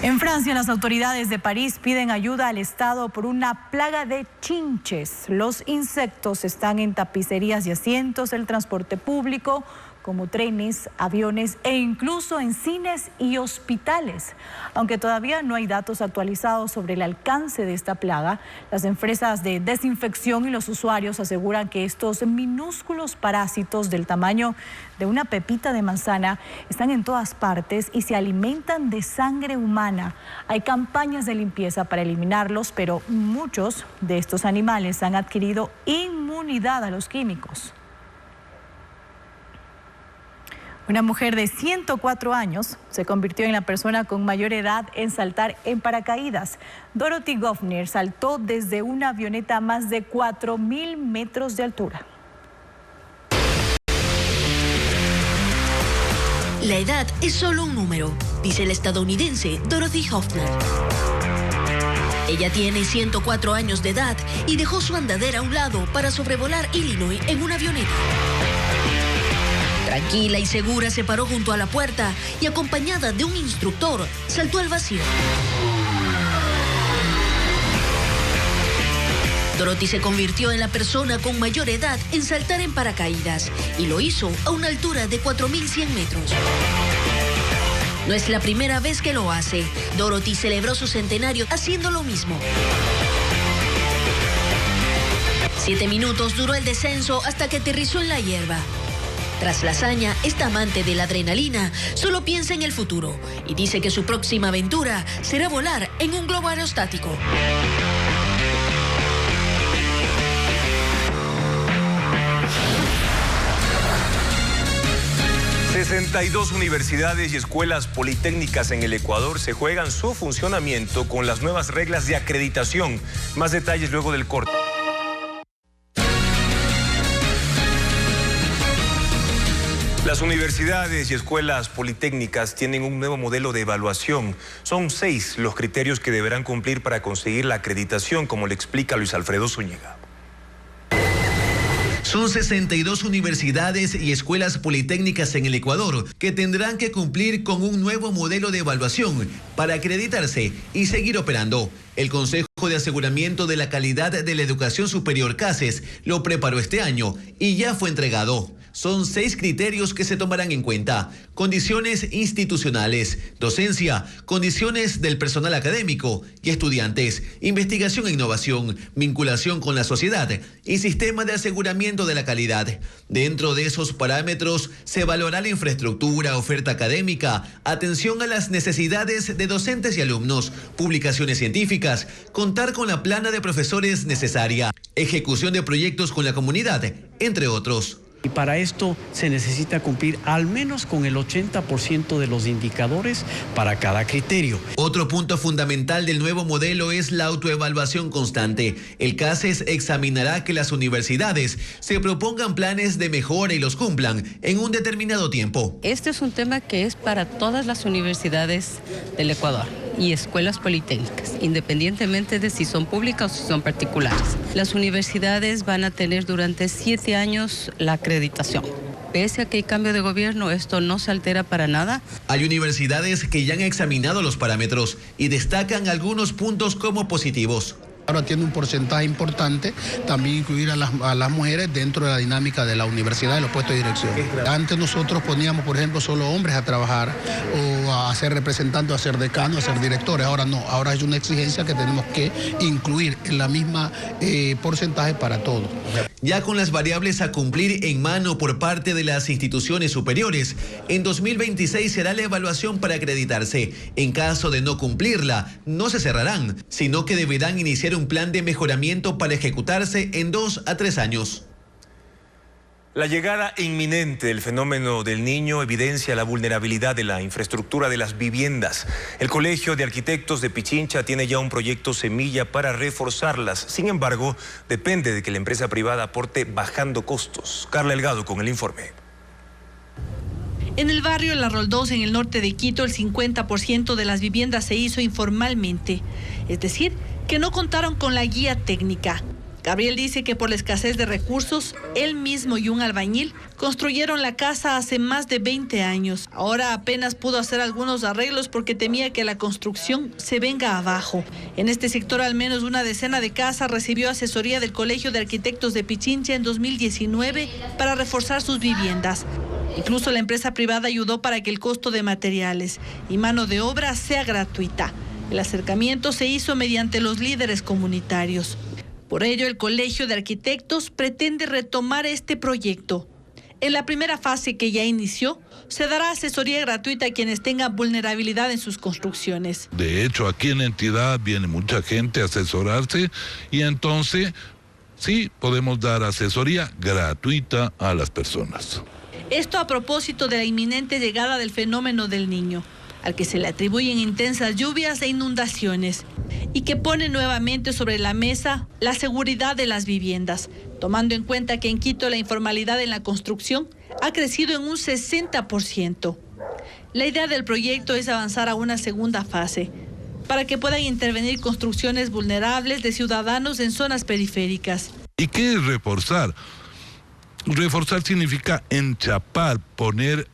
En Francia, las autoridades de París piden ayuda al Estado por una plaga de chinches. Los insectos están en tapicerías y asientos, el transporte público, como trenes, aviones e incluso en cines y hospitales. Aunque todavía no hay datos actualizados sobre el alcance de esta plaga, las empresas de desinfección y los usuarios aseguran que estos minúsculos parásitos del tamaño de una pepita de manzana están en todas partes y se alimentan de sangre humana. Hay campañas de limpieza para eliminarlos, pero muchos de estos animales han adquirido inmunidad a los químicos. Una mujer de 104 años se convirtió en la persona con mayor edad en saltar en paracaídas. Dorothy Goffner saltó desde una avioneta a más de 4.000 metros de altura. La edad es solo un número, dice la estadounidense Dorothy Hoffner. Ella tiene 104 años de edad y dejó su andadera a un lado para sobrevolar Illinois en una avioneta. Tranquila y segura se paró junto a la puerta y acompañada de un instructor saltó al vacío. Dorothy se convirtió en la persona con mayor edad en saltar en paracaídas y lo hizo a una altura de 4.100 metros. No es la primera vez que lo hace. Dorothy celebró su centenario haciendo lo mismo. 7 minutos duró el descenso hasta que aterrizó en la hierba. Tras la hazaña, esta amante de la adrenalina solo piensa en el futuro y dice que su próxima aventura será volar en un globo aerostático. ...62 universidades y escuelas politécnicas en el Ecuador se juegan su funcionamiento con las nuevas reglas de acreditación. Más detalles luego del corte. Las universidades y escuelas politécnicas tienen un nuevo modelo de evaluación. Son 6 los criterios que deberán cumplir para conseguir la acreditación, como le explica Luis Alfredo Zúñiga. Son 62 universidades y escuelas politécnicas en el Ecuador que tendrán que cumplir con un nuevo modelo de evaluación para acreditarse y seguir operando. El Consejo de Aseguramiento de la Calidad de la Educación Superior, CASES, lo preparó este año y ya fue entregado. Son 6 criterios que se tomarán en cuenta: condiciones institucionales, docencia, condiciones del personal académico y estudiantes, investigación e innovación, vinculación con la sociedad y sistema de aseguramiento de la calidad. Dentro de esos parámetros se evaluará la infraestructura, oferta académica, atención a las necesidades de docentes y alumnos, publicaciones científicas, contar con la plana de profesores necesaria, ejecución de proyectos con la comunidad, entre otros. Y para esto se necesita cumplir al menos con el 80% de los indicadores para cada criterio. Otro punto fundamental del nuevo modelo es la autoevaluación constante. El CASES examinará que las universidades se propongan planes de mejora y los cumplan en un determinado tiempo. Este es un tema que es para todas las universidades del Ecuador y escuelas politécnicas, independientemente de si son públicas o si son particulares. Las universidades van a tener durante 7 años la acreditación. Pese a que hay cambio de gobierno, esto no se altera para nada. Hay universidades que ya han examinado los parámetros y destacan algunos puntos como positivos. Ahora tiene un porcentaje importante, también incluir a las mujeres dentro de la dinámica de la universidad, de los puestos de dirección. Antes nosotros poníamos, por ejemplo, solo hombres a trabajar o a ser representantes, a ser decanos, a ser directores. Ahora no, ahora es una exigencia que tenemos que incluir en la misma porcentaje para todos. Ya con las variables a cumplir en mano por parte de las instituciones superiores, en 2026 será la evaluación para acreditarse. En caso de no cumplirla, no se cerrarán, sino que deberán iniciar tener un plan de mejoramiento para ejecutarse en 2 a 3 años. La llegada inminente del fenómeno del Niño evidencia la vulnerabilidad de la infraestructura de las viviendas. El Colegio de Arquitectos de Pichincha tiene ya un proyecto semilla para reforzarlas. Sin embargo, depende de que la empresa privada aporte bajando costos. Carla Delgado con el informe. En el barrio La Roldós, en el norte de Quito, el 50% de las viviendas se hizo informalmente. Es decir, que no contaron con la guía técnica. Gabriel dice que por la escasez de recursos, él mismo y un albañil construyeron la casa hace más de 20 años. Ahora apenas pudo hacer algunos arreglos porque temía que la construcción se venga abajo. En este sector al menos una decena de casas recibió asesoría del Colegio de Arquitectos de Pichincha en 2019 para reforzar sus viviendas. Incluso la empresa privada ayudó para que el costo de materiales y mano de obra sea gratuita. El acercamiento se hizo mediante los líderes comunitarios. Por ello, el Colegio de Arquitectos pretende retomar este proyecto. En la primera fase, que ya inició, se dará asesoría gratuita a quienes tengan vulnerabilidad en sus construcciones. De hecho, aquí en la entidad viene mucha gente a asesorarse y entonces sí podemos dar asesoría gratuita a las personas. Esto a propósito de la inminente llegada del fenómeno del Niño, al que se le atribuyen intensas lluvias e inundaciones, y que pone nuevamente sobre la mesa la seguridad de las viviendas, tomando en cuenta que en Quito la informalidad en la construcción ha crecido en un 60%. La idea del proyecto es avanzar a una segunda fase, para que puedan intervenir construcciones vulnerables de ciudadanos en zonas periféricas. ¿Y qué es reforzar? Reforzar significa enchapar, poner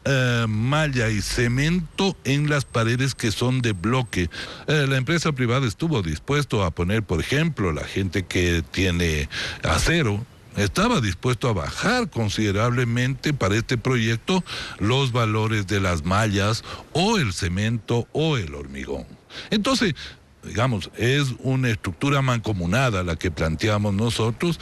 malla y cemento en las paredes que son de bloque. La empresa privada estuvo dispuesto a poner, por ejemplo, la gente que tiene acero, estaba dispuesto a bajar considerablemente para este proyecto los valores de las mallas o el cemento o el hormigón. Entonces, digamos, es una estructura mancomunada la que planteamos nosotros,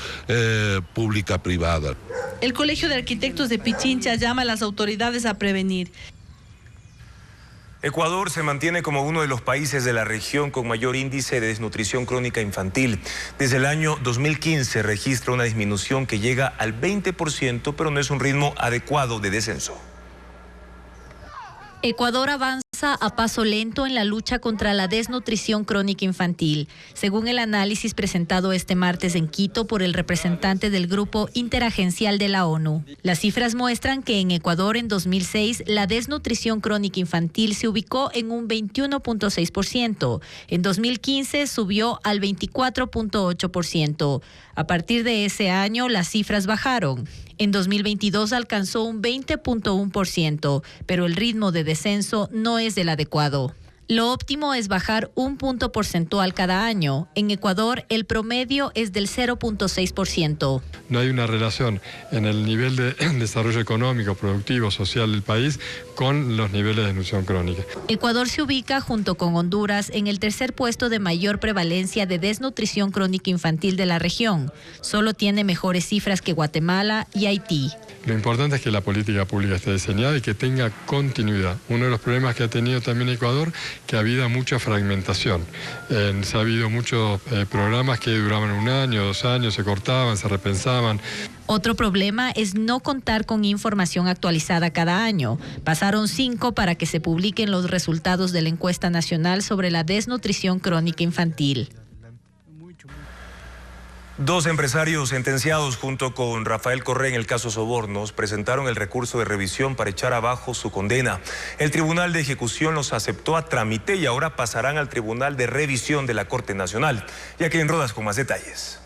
pública-privada. El Colegio de Arquitectos de Pichincha llama a las autoridades a prevenir. Ecuador se mantiene como uno de los países de la región con mayor índice de desnutrición crónica infantil. Desde el año 2015 registra una disminución que llega al 20%, pero no es un ritmo adecuado de descenso. Ecuador avanza a paso lento en la lucha contra la desnutrición crónica infantil, según el análisis presentado este martes en Quito por el representante del Grupo Interagencial de la ONU. Las cifras muestran que en Ecuador en 2006 la desnutrición crónica infantil se ubicó en un 21.6%. En 2015 subió al 24.8%. A partir de ese año las cifras bajaron. En 2022 alcanzó un 20.1%, pero el ritmo de descenso no es el adecuado. Lo óptimo es bajar un punto porcentual cada año. En Ecuador, el promedio es del 0.6%. No hay una relación en el nivel de desarrollo económico, productivo, social del país con los niveles de desnutrición crónica. Ecuador se ubica junto con Honduras en el tercer puesto de mayor prevalencia de desnutrición crónica infantil de la región. Solo tiene mejores cifras que Guatemala y Haití. Lo importante es que la política pública esté diseñada y que tenga continuidad. Uno de los problemas que ha tenido también Ecuador, que ha habido mucha fragmentación. Se ha habido muchos programas que duraban 1 año, 2 años, se cortaban, se repensaban. Otro problema es no contar con información actualizada cada año. Pasaron 5 para que se publiquen los resultados de la encuesta nacional sobre la desnutrición crónica infantil. 2 empresarios sentenciados junto con Rafael Correa en el caso Sobornos presentaron el recurso de revisión para echar abajo su condena. El Tribunal de Ejecución los aceptó a trámite y ahora pasarán al Tribunal de Revisión de la Corte Nacional. Jacqueline Rodas con más detalles.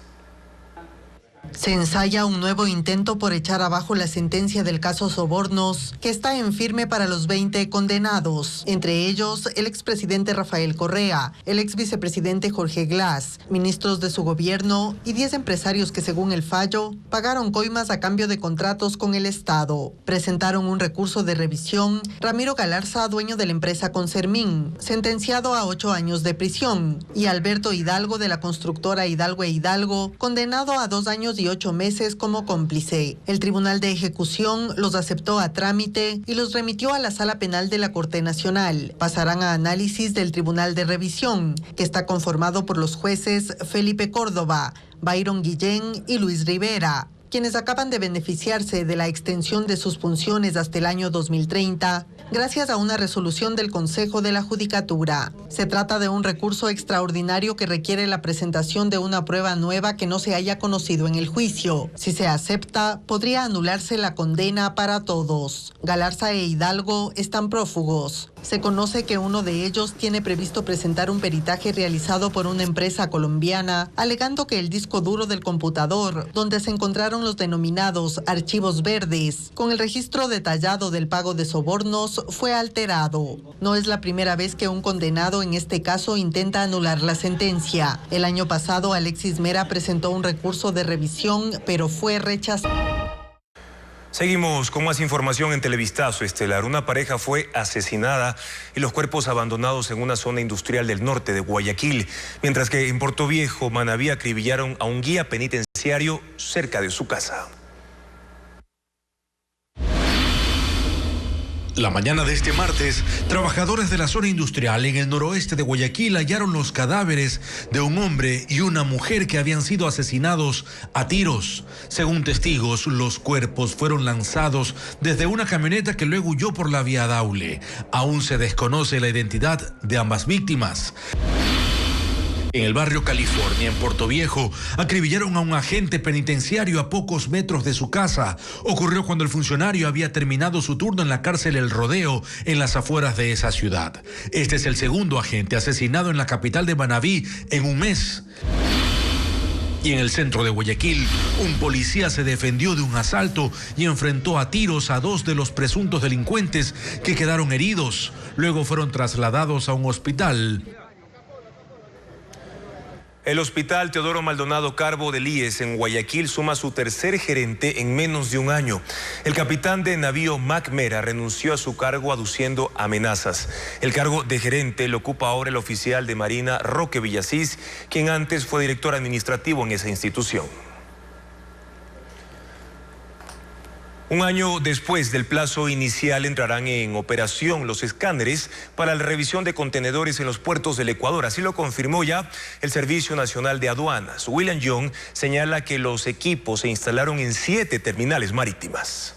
Se ensaya un nuevo intento por echar abajo la sentencia del caso Sobornos, que está en firme para los 20 condenados, entre ellos el expresidente Rafael Correa, el exvicepresidente Jorge Glass, ministros de su gobierno y 10 empresarios que, según el fallo, pagaron coimas a cambio de contratos con el Estado. Presentaron un recurso de revisión Ramiro Galarza, dueño de la empresa Concermín, sentenciado a 8 años de prisión, y Alberto Hidalgo de la constructora Hidalgo & Hidalgo, condenado a 2 años y y 8 meses como cómplice. El Tribunal de Ejecución los aceptó a trámite y los remitió a la Sala Penal de la Corte Nacional. Pasarán a análisis del Tribunal de Revisión, que está conformado por los jueces Felipe Córdoba, Byron Guillén y Luis Rivera, quienes acaban de beneficiarse de la extensión de sus funciones hasta el año 2030, gracias a una resolución del Consejo de la Judicatura. Se trata de un recurso extraordinario que requiere la presentación de una prueba nueva que no se haya conocido en el juicio. Si se acepta, podría anularse la condena para todos. Galarza e Hidalgo están prófugos. Se conoce que uno de ellos tiene previsto presentar un peritaje realizado por una empresa colombiana, alegando que el disco duro del computador, donde se encontraron los denominados archivos verdes, con el registro detallado del pago de sobornos, fue alterado. No es la primera vez que un condenado en este caso intenta anular la sentencia. El año pasado, Alexis Mera presentó un recurso de revisión, pero fue rechazado. Seguimos con más información en Televistazo Estelar. Una pareja fue asesinada y los cuerpos abandonados en una zona industrial del norte de Guayaquil, mientras que en Portoviejo, Manabí, acribillaron a un guía penitenciario cerca de su casa. La mañana de este martes, trabajadores de la zona industrial en el noroeste de Guayaquil hallaron los cadáveres de un hombre y una mujer que habían sido asesinados a tiros. Según testigos, los cuerpos fueron lanzados desde una camioneta que luego huyó por la vía Daule. Aún se desconoce la identidad de ambas víctimas. En el barrio California, en Portoviejo, acribillaron a un agente penitenciario a pocos metros de su casa. Ocurrió cuando el funcionario había terminado su turno en la cárcel El Rodeo, en las afueras de esa ciudad. Este es el segundo agente asesinado en la capital de Manabí en un mes. Y en el centro de Guayaquil, un policía se defendió de un asalto y enfrentó a tiros a 2 de los presuntos delincuentes que quedaron heridos. Luego fueron trasladados a un hospital. El Hospital Teodoro Maldonado Carbo del IES en Guayaquil suma su tercer gerente en menos de un año. El capitán de navío Mac Mera renunció a su cargo aduciendo amenazas. El cargo de gerente lo ocupa ahora el oficial de Marina Roque Villasís, quien antes fue director administrativo en esa institución. Un año después del plazo inicial entrarán en operación los escáneres para la revisión de contenedores en los puertos del Ecuador. Así lo confirmó ya el Servicio Nacional de Aduanas. William Young señala que los equipos se instalaron en 7 terminales marítimas.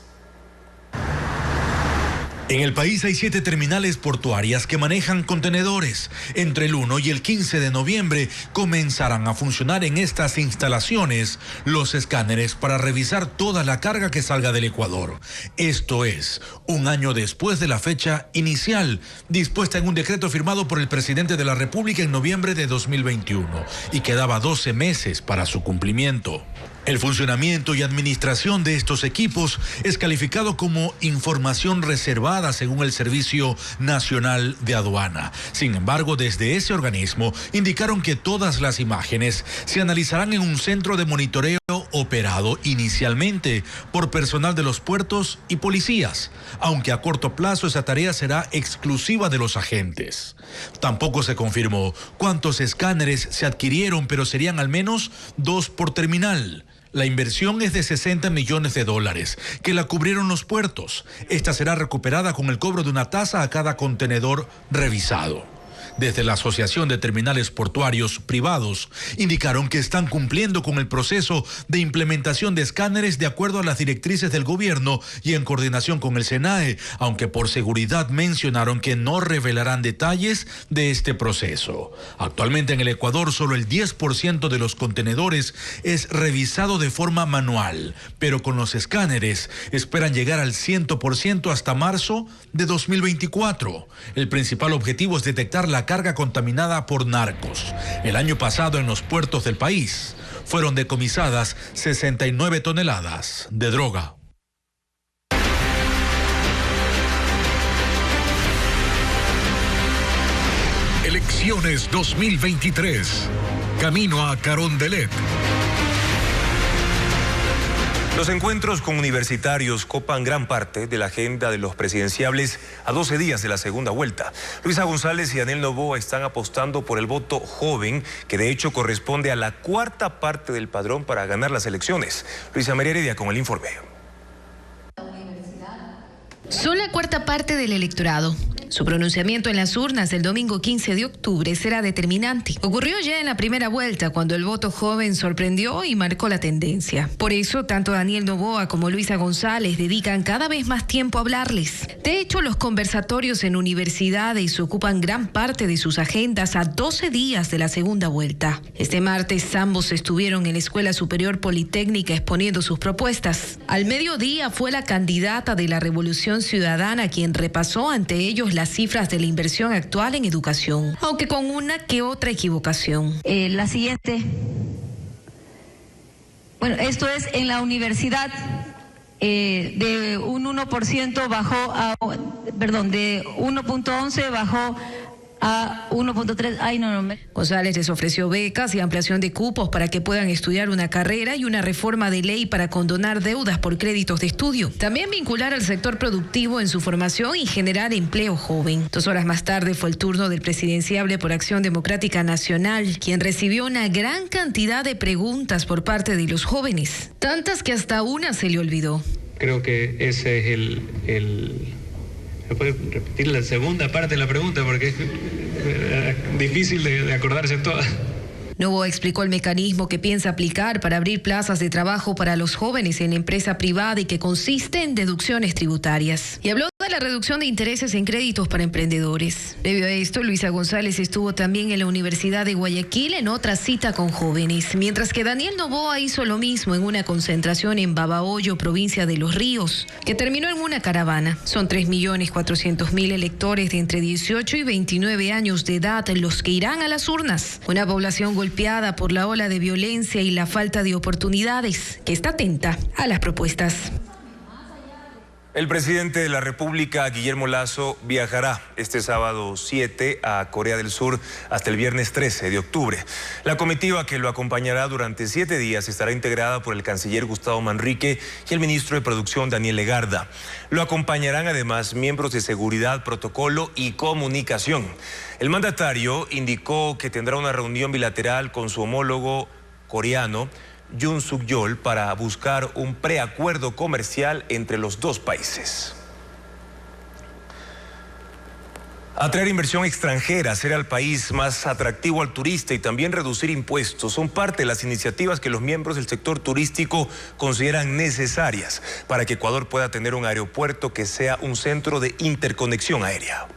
En el país hay 7 terminales portuarias que manejan contenedores. Entre el 1 y el 15 de noviembre comenzarán a funcionar en estas instalaciones los escáneres para revisar toda la carga que salga del Ecuador. Esto es, un año después de la fecha inicial, dispuesta en un decreto firmado por el presidente de la República en noviembre de 2021 y que daba 12 meses para su cumplimiento. El funcionamiento y administración de estos equipos es calificado como información reservada según el Servicio Nacional de Aduana. Sin embargo, desde ese organismo indicaron que todas las imágenes se analizarán en un centro de monitoreo operado inicialmente por personal de los puertos y policías, aunque a corto plazo esa tarea será exclusiva de los agentes. Tampoco se confirmó cuántos escáneres se adquirieron, pero serían al menos 2 por terminal. La inversión es de $60 millones, que la cubrieron los puertos. Esta será recuperada con el cobro de una tasa a cada contenedor revisado. Desde la Asociación de Terminales Portuarios Privados indicaron que están cumpliendo con el proceso de implementación de escáneres de acuerdo a las directrices del gobierno y en coordinación con el SENAE, aunque por seguridad mencionaron que no revelarán detalles de este proceso. Actualmente en el Ecuador solo el 10% de los contenedores es revisado de forma manual, pero con los escáneres esperan llegar al 100% hasta marzo de 2024. El principal objetivo es detectar la carga contaminada por narcos. El año pasado en los puertos del país fueron decomisadas 69 toneladas de droga. Elecciones 2023. Camino a Carondelet. Los encuentros con universitarios copan gran parte de la agenda de los presidenciables a 12 días de la segunda vuelta. Luisa González y Daniel Noboa están apostando por el voto joven, que de hecho corresponde a la cuarta parte del padrón para ganar las elecciones. Luisa María Heredia con el informe. Son la cuarta parte del electorado. Su pronunciamiento en las urnas el domingo 15 de octubre será determinante. Ocurrió ya en la primera vuelta, cuando el voto joven sorprendió y marcó la tendencia. Por eso, tanto Daniel Noboa como Luisa González dedican cada vez más tiempo a hablarles. De hecho, los conversatorios en universidades ocupan gran parte de sus agendas a 12 días de la segunda vuelta. Este martes ambos estuvieron en la Escuela Superior Politécnica exponiendo sus propuestas. Al mediodía fue la candidata de la Revolución Ciudadana quien repasó ante ellos las cifras de la inversión actual en educación, aunque con una que otra equivocación. La siguiente. Bueno, esto es en la universidad. De un 1% bajó a, perdón, de 1.11 bajó a 1.3. González les ofreció becas y ampliación de cupos para que puedan estudiar una carrera y una reforma de ley para condonar deudas por créditos de estudio. También vincular al sector productivo en su formación y generar empleo joven. 2 horas más tarde fue el turno del presidenciable por Acción Democrática Nacional, quien recibió una gran cantidad de preguntas por parte de los jóvenes, tantas que hasta una se le olvidó. Creo que ese es el ¿Me puede repetir la segunda parte de la pregunta? Porque es difícil de acordarse todas. Noboa explicó el mecanismo que piensa aplicar para abrir plazas de trabajo para los jóvenes en la empresa privada y que consiste en deducciones tributarias. Y habló de la reducción de intereses en créditos para emprendedores. Debido a esto, Luisa González estuvo también en la Universidad de Guayaquil en otra cita con jóvenes, mientras que Daniel Noboa hizo lo mismo en una concentración en Babahoyo, provincia de Los Ríos, que terminó en una caravana. Son 3.400.000 electores de entre 18 y 29 años de edad los que irán a las urnas. Una población golpeada por la ola de violencia y la falta de oportunidades, que está atenta a las propuestas. El presidente de la República, Guillermo Lasso, viajará este sábado 7 a Corea del Sur hasta el viernes 13 de octubre. La comitiva que lo acompañará durante 7 días estará integrada por el canciller Gustavo Manrique y el ministro de Producción, Daniel Legarda. Lo acompañarán además miembros de seguridad, protocolo y comunicación. El mandatario indicó que tendrá una reunión bilateral con su homólogo coreano, Yoon Suk-yeol, para buscar un preacuerdo comercial entre los dos países. Atraer inversión extranjera, hacer al país más atractivo al turista y también reducir impuestos son parte de las iniciativas que los miembros del sector turístico consideran necesarias para que Ecuador pueda tener un aeropuerto que sea un centro de interconexión aérea.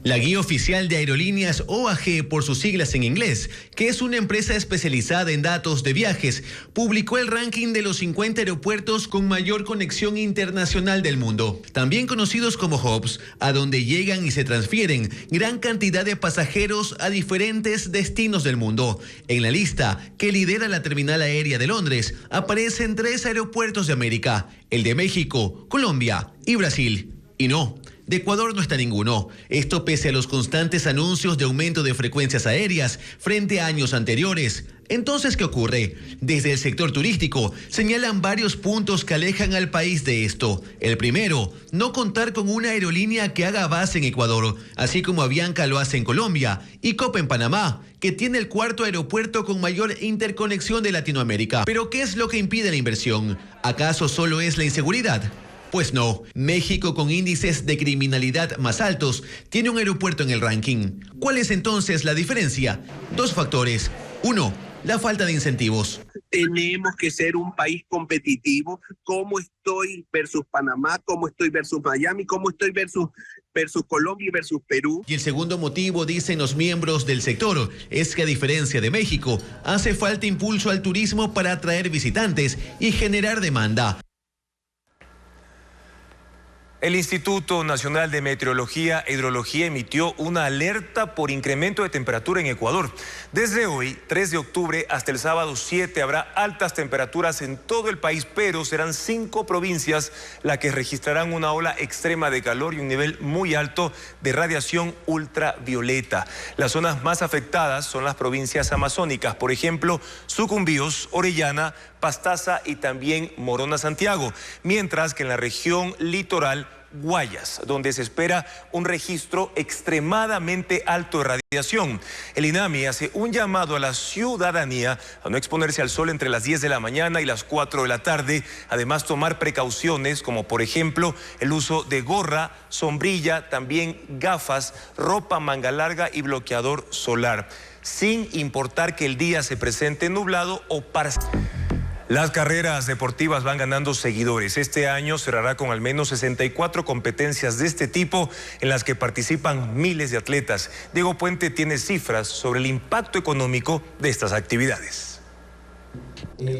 La Guía Oficial de Aerolíneas, OAG por sus siglas en inglés, que es una empresa especializada en datos de viajes, publicó el ranking de los 50 aeropuertos con mayor conexión internacional del mundo, también conocidos como hubs, a donde llegan y se transfieren gran cantidad de pasajeros a diferentes destinos del mundo. En la lista, que lidera la terminal aérea de Londres, aparecen 3 aeropuertos de América, el de México, Colombia y Brasil. Y no, de Ecuador no está ninguno. Esto pese a los constantes anuncios de aumento de frecuencias aéreas frente a años anteriores. Entonces, ¿qué ocurre? Desde el sector turístico señalan varios puntos que alejan al país de esto. El primero, no contar con una aerolínea que haga base en Ecuador, así como Avianca lo hace en Colombia y Copa en Panamá, que tiene el 4º aeropuerto con mayor interconexión de Latinoamérica. ¿Pero qué es lo que impide la inversión? ¿Acaso solo es la inseguridad? Pues no, México, con índices de criminalidad más altos, tiene un aeropuerto en el ranking. ¿Cuál es entonces la diferencia? 2 factores. 1, la falta de incentivos. Tenemos que ser un país competitivo. ¿Cómo estoy versus Panamá? ¿Cómo estoy versus Miami? ¿Cómo estoy versus Colombia y versus Perú? Y el segundo motivo, dicen los miembros del sector, es que a diferencia de México, hace falta impulso al turismo para atraer visitantes y generar demanda. El Instituto Nacional de Meteorología e Hidrología emitió una alerta por incremento de temperatura en Ecuador. Desde hoy, 3 de octubre, hasta el sábado 7, habrá altas temperaturas en todo el país, pero serán 5 provincias las que registrarán una ola extrema de calor y un nivel muy alto de radiación ultravioleta. Las zonas más afectadas son las provincias amazónicas, por ejemplo, Sucumbíos, Orellana, Pastaza y también Morona Santiago, mientras que en la región litoral, Guayas, donde se espera un registro extremadamente alto de radiación. El INAMI hace un llamado a la ciudadanía a no exponerse al sol entre las 10 de la mañana y las 4 de la tarde, además tomar precauciones como por ejemplo el uso de gorra, sombrilla, también gafas, ropa manga larga y bloqueador solar, sin importar que el día se presente nublado o parcial. Las carreras deportivas van ganando seguidores. Este año cerrará con al menos 64 competencias de este tipo en las que participan miles de atletas. Diego Puente tiene cifras sobre el impacto económico de estas actividades.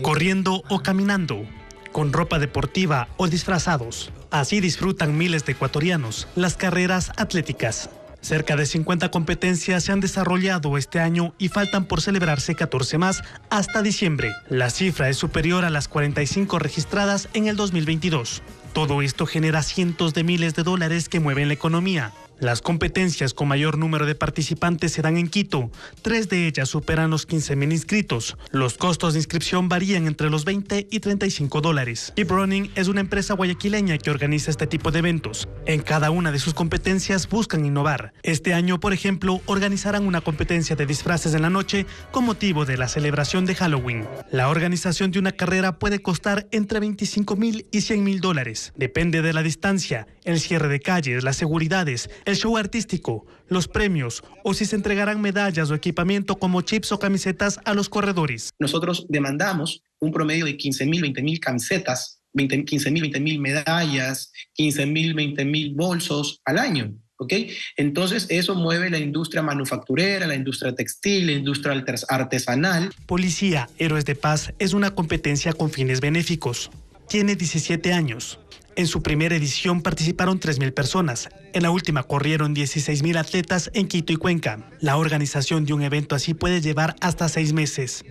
Corriendo o caminando, con ropa deportiva o disfrazados. Así disfrutan miles de ecuatorianos las carreras atléticas. Cerca de 50 competencias se han desarrollado este año y faltan por celebrarse 14 más hasta diciembre. La cifra es superior a las 45 registradas en el 2022. Todo esto genera cientos de miles de dólares que mueven la economía. Las competencias con mayor número de participantes se dan en Quito. 3 de ellas superan los 15,000 inscritos. Los costos de inscripción varían entre los 20 y 35 dólares. Keep Running es una empresa guayaquileña que organiza este tipo de eventos. En cada una de sus competencias buscan innovar. Este año, por ejemplo, organizarán una competencia de disfraces en la noche con motivo de la celebración de Halloween. La organización de una carrera puede costar entre 25,000 y 100,000 dólares. Depende de la distancia, el cierre de calles, las seguridades, el show artístico, los premios o si se entregarán medallas o equipamiento como chips o camisetas a los corredores. Nosotros demandamos un promedio de 15,000, 20,000 camisetas, 15,000, 20,000 medallas, 15,000, 20,000 bolsos al año. ¿Ok? Entonces eso mueve la industria manufacturera, la industria textil, la industria artesanal. Policía Héroes de Paz es una competencia con fines benéficos. Tiene 17 años. En su primera edición participaron 3,000 personas. En la última corrieron 16,000 atletas en Quito y Cuenca. La organización de un evento así puede llevar hasta 6 meses.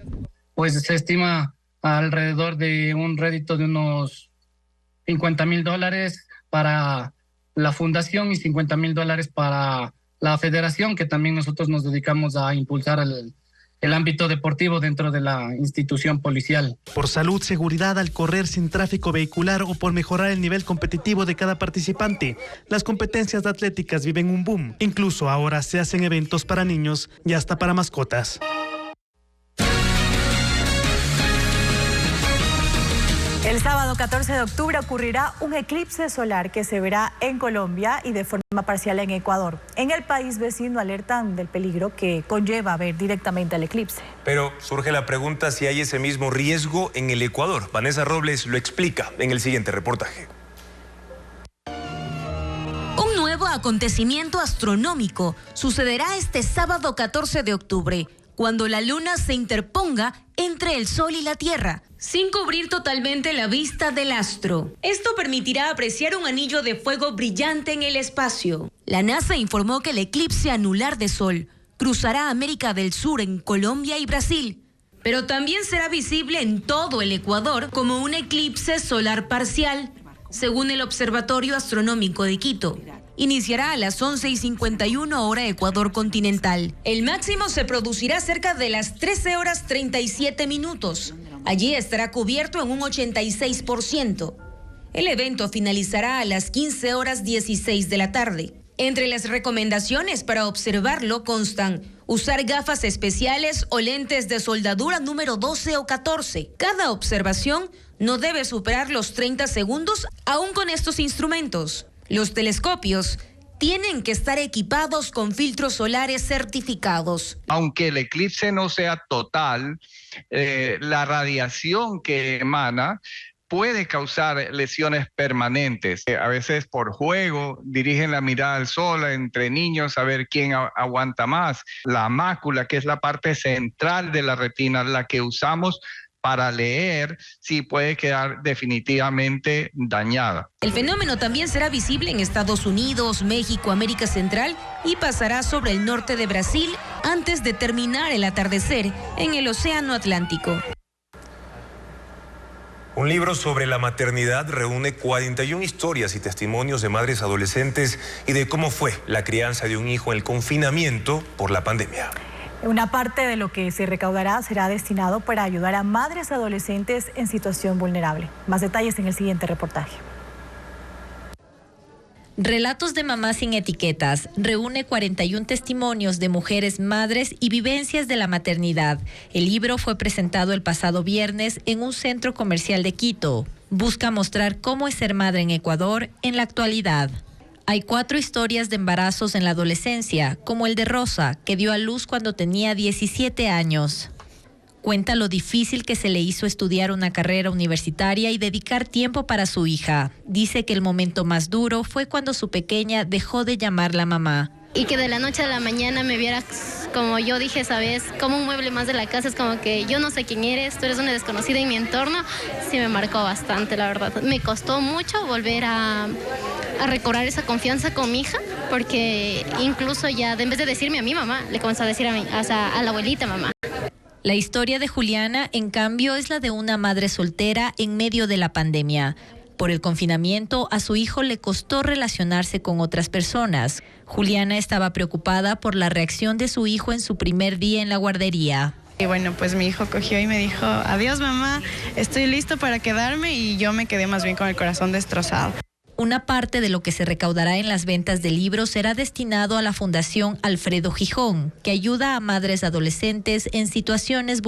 Pues se estima alrededor de un rédito de unos 50,000 dólares para la fundación y 50,000 dólares para la federación, que también nosotros nos dedicamos a impulsar el ámbito deportivo dentro de la institución policial. Por salud, seguridad al correr sin tráfico vehicular o por mejorar el nivel competitivo de cada participante, las competencias atléticas viven un boom. Incluso ahora se hacen eventos para niños y hasta para mascotas. El sábado 14 de octubre ocurrirá un eclipse solar que se verá en Colombia y de forma parcial en Ecuador. En el país vecino alertan del peligro que conlleva ver directamente el eclipse. Pero surge la pregunta si hay ese mismo riesgo en el Ecuador. Vanessa Robles lo explica en el siguiente reportaje. Un nuevo acontecimiento astronómico sucederá este sábado 14 de octubre, cuando la luna se interponga entre el Sol y la Tierra, sin cubrir totalmente la vista del astro. Esto permitirá apreciar un anillo de fuego brillante en el espacio. La NASA informó que el eclipse anular de Sol cruzará América del Sur en Colombia y Brasil, pero también será visible en todo el Ecuador como un eclipse solar parcial, según el Observatorio Astronómico de Quito. Iniciará a las 11:51 hora Ecuador continental. El máximo se producirá cerca de las 13 horas 37 minutos. Allí estará cubierto en un 86%. El evento finalizará a las 15 horas 16 de la tarde. Entre las recomendaciones para observarlo constan usar gafas especiales o lentes de soldadura número 12 o 14. Cada observación no debe superar los 30 segundos aún con estos instrumentos. Los telescopios tienen que estar equipados con filtros solares certificados. Aunque el eclipse no sea total, la radiación que emana puede causar lesiones permanentes. A veces por juego dirigen la mirada al sol entre niños a ver quién aguanta más. La mácula, que es la parte central de la retina, la que usamos para leer, sí puede quedar definitivamente dañada. El fenómeno también será visible en Estados Unidos, México, América Central y pasará sobre el norte de Brasil antes de terminar el atardecer en el Océano Atlántico. Un libro sobre la maternidad reúne 41 historias y testimonios de madres adolescentes y de cómo fue la crianza de un hijo en el confinamiento por la pandemia. Una parte de lo que se recaudará será destinado para ayudar a madres adolescentes en situación vulnerable. Más detalles en el siguiente reportaje. Relatos de Mamá sin etiquetas reúne 41 testimonios de mujeres madres y vivencias de la maternidad. El libro fue presentado el pasado viernes en un centro comercial de Quito. Busca mostrar cómo es ser madre en Ecuador en la actualidad. Hay 4 historias de embarazos en la adolescencia, como el de Rosa, que dio a luz cuando tenía 17 años. Cuenta lo difícil que se le hizo estudiar una carrera universitaria y dedicar tiempo para su hija. Dice que el momento más duro fue cuando su pequeña dejó de llamarla mamá. Y que de la noche a la mañana me viera, como yo dije, ¿sabes? Como un mueble más de la casa, es como que yo no sé quién eres, tú eres una desconocida en mi entorno. Sí me marcó bastante, la verdad. Me costó mucho volver a recobrar esa confianza con mi hija, porque incluso ya, en vez de decirme a mi mamá, le comenzó a decir a la abuelita mamá. La historia de Juliana, en cambio, es la de una madre soltera en medio de la pandemia. Por el confinamiento, a su hijo le costó relacionarse con otras personas. Juliana estaba preocupada por la reacción de su hijo en su primer día en la guardería. Y bueno, pues mi hijo cogió y me dijo, adiós mamá, estoy listo para quedarme, y yo me quedé más bien con el corazón destrozado. Una parte de lo que se recaudará en las ventas del libro será destinado a la Fundación Alfredo Gijón, que ayuda a madres adolescentes en situaciones vulnerables.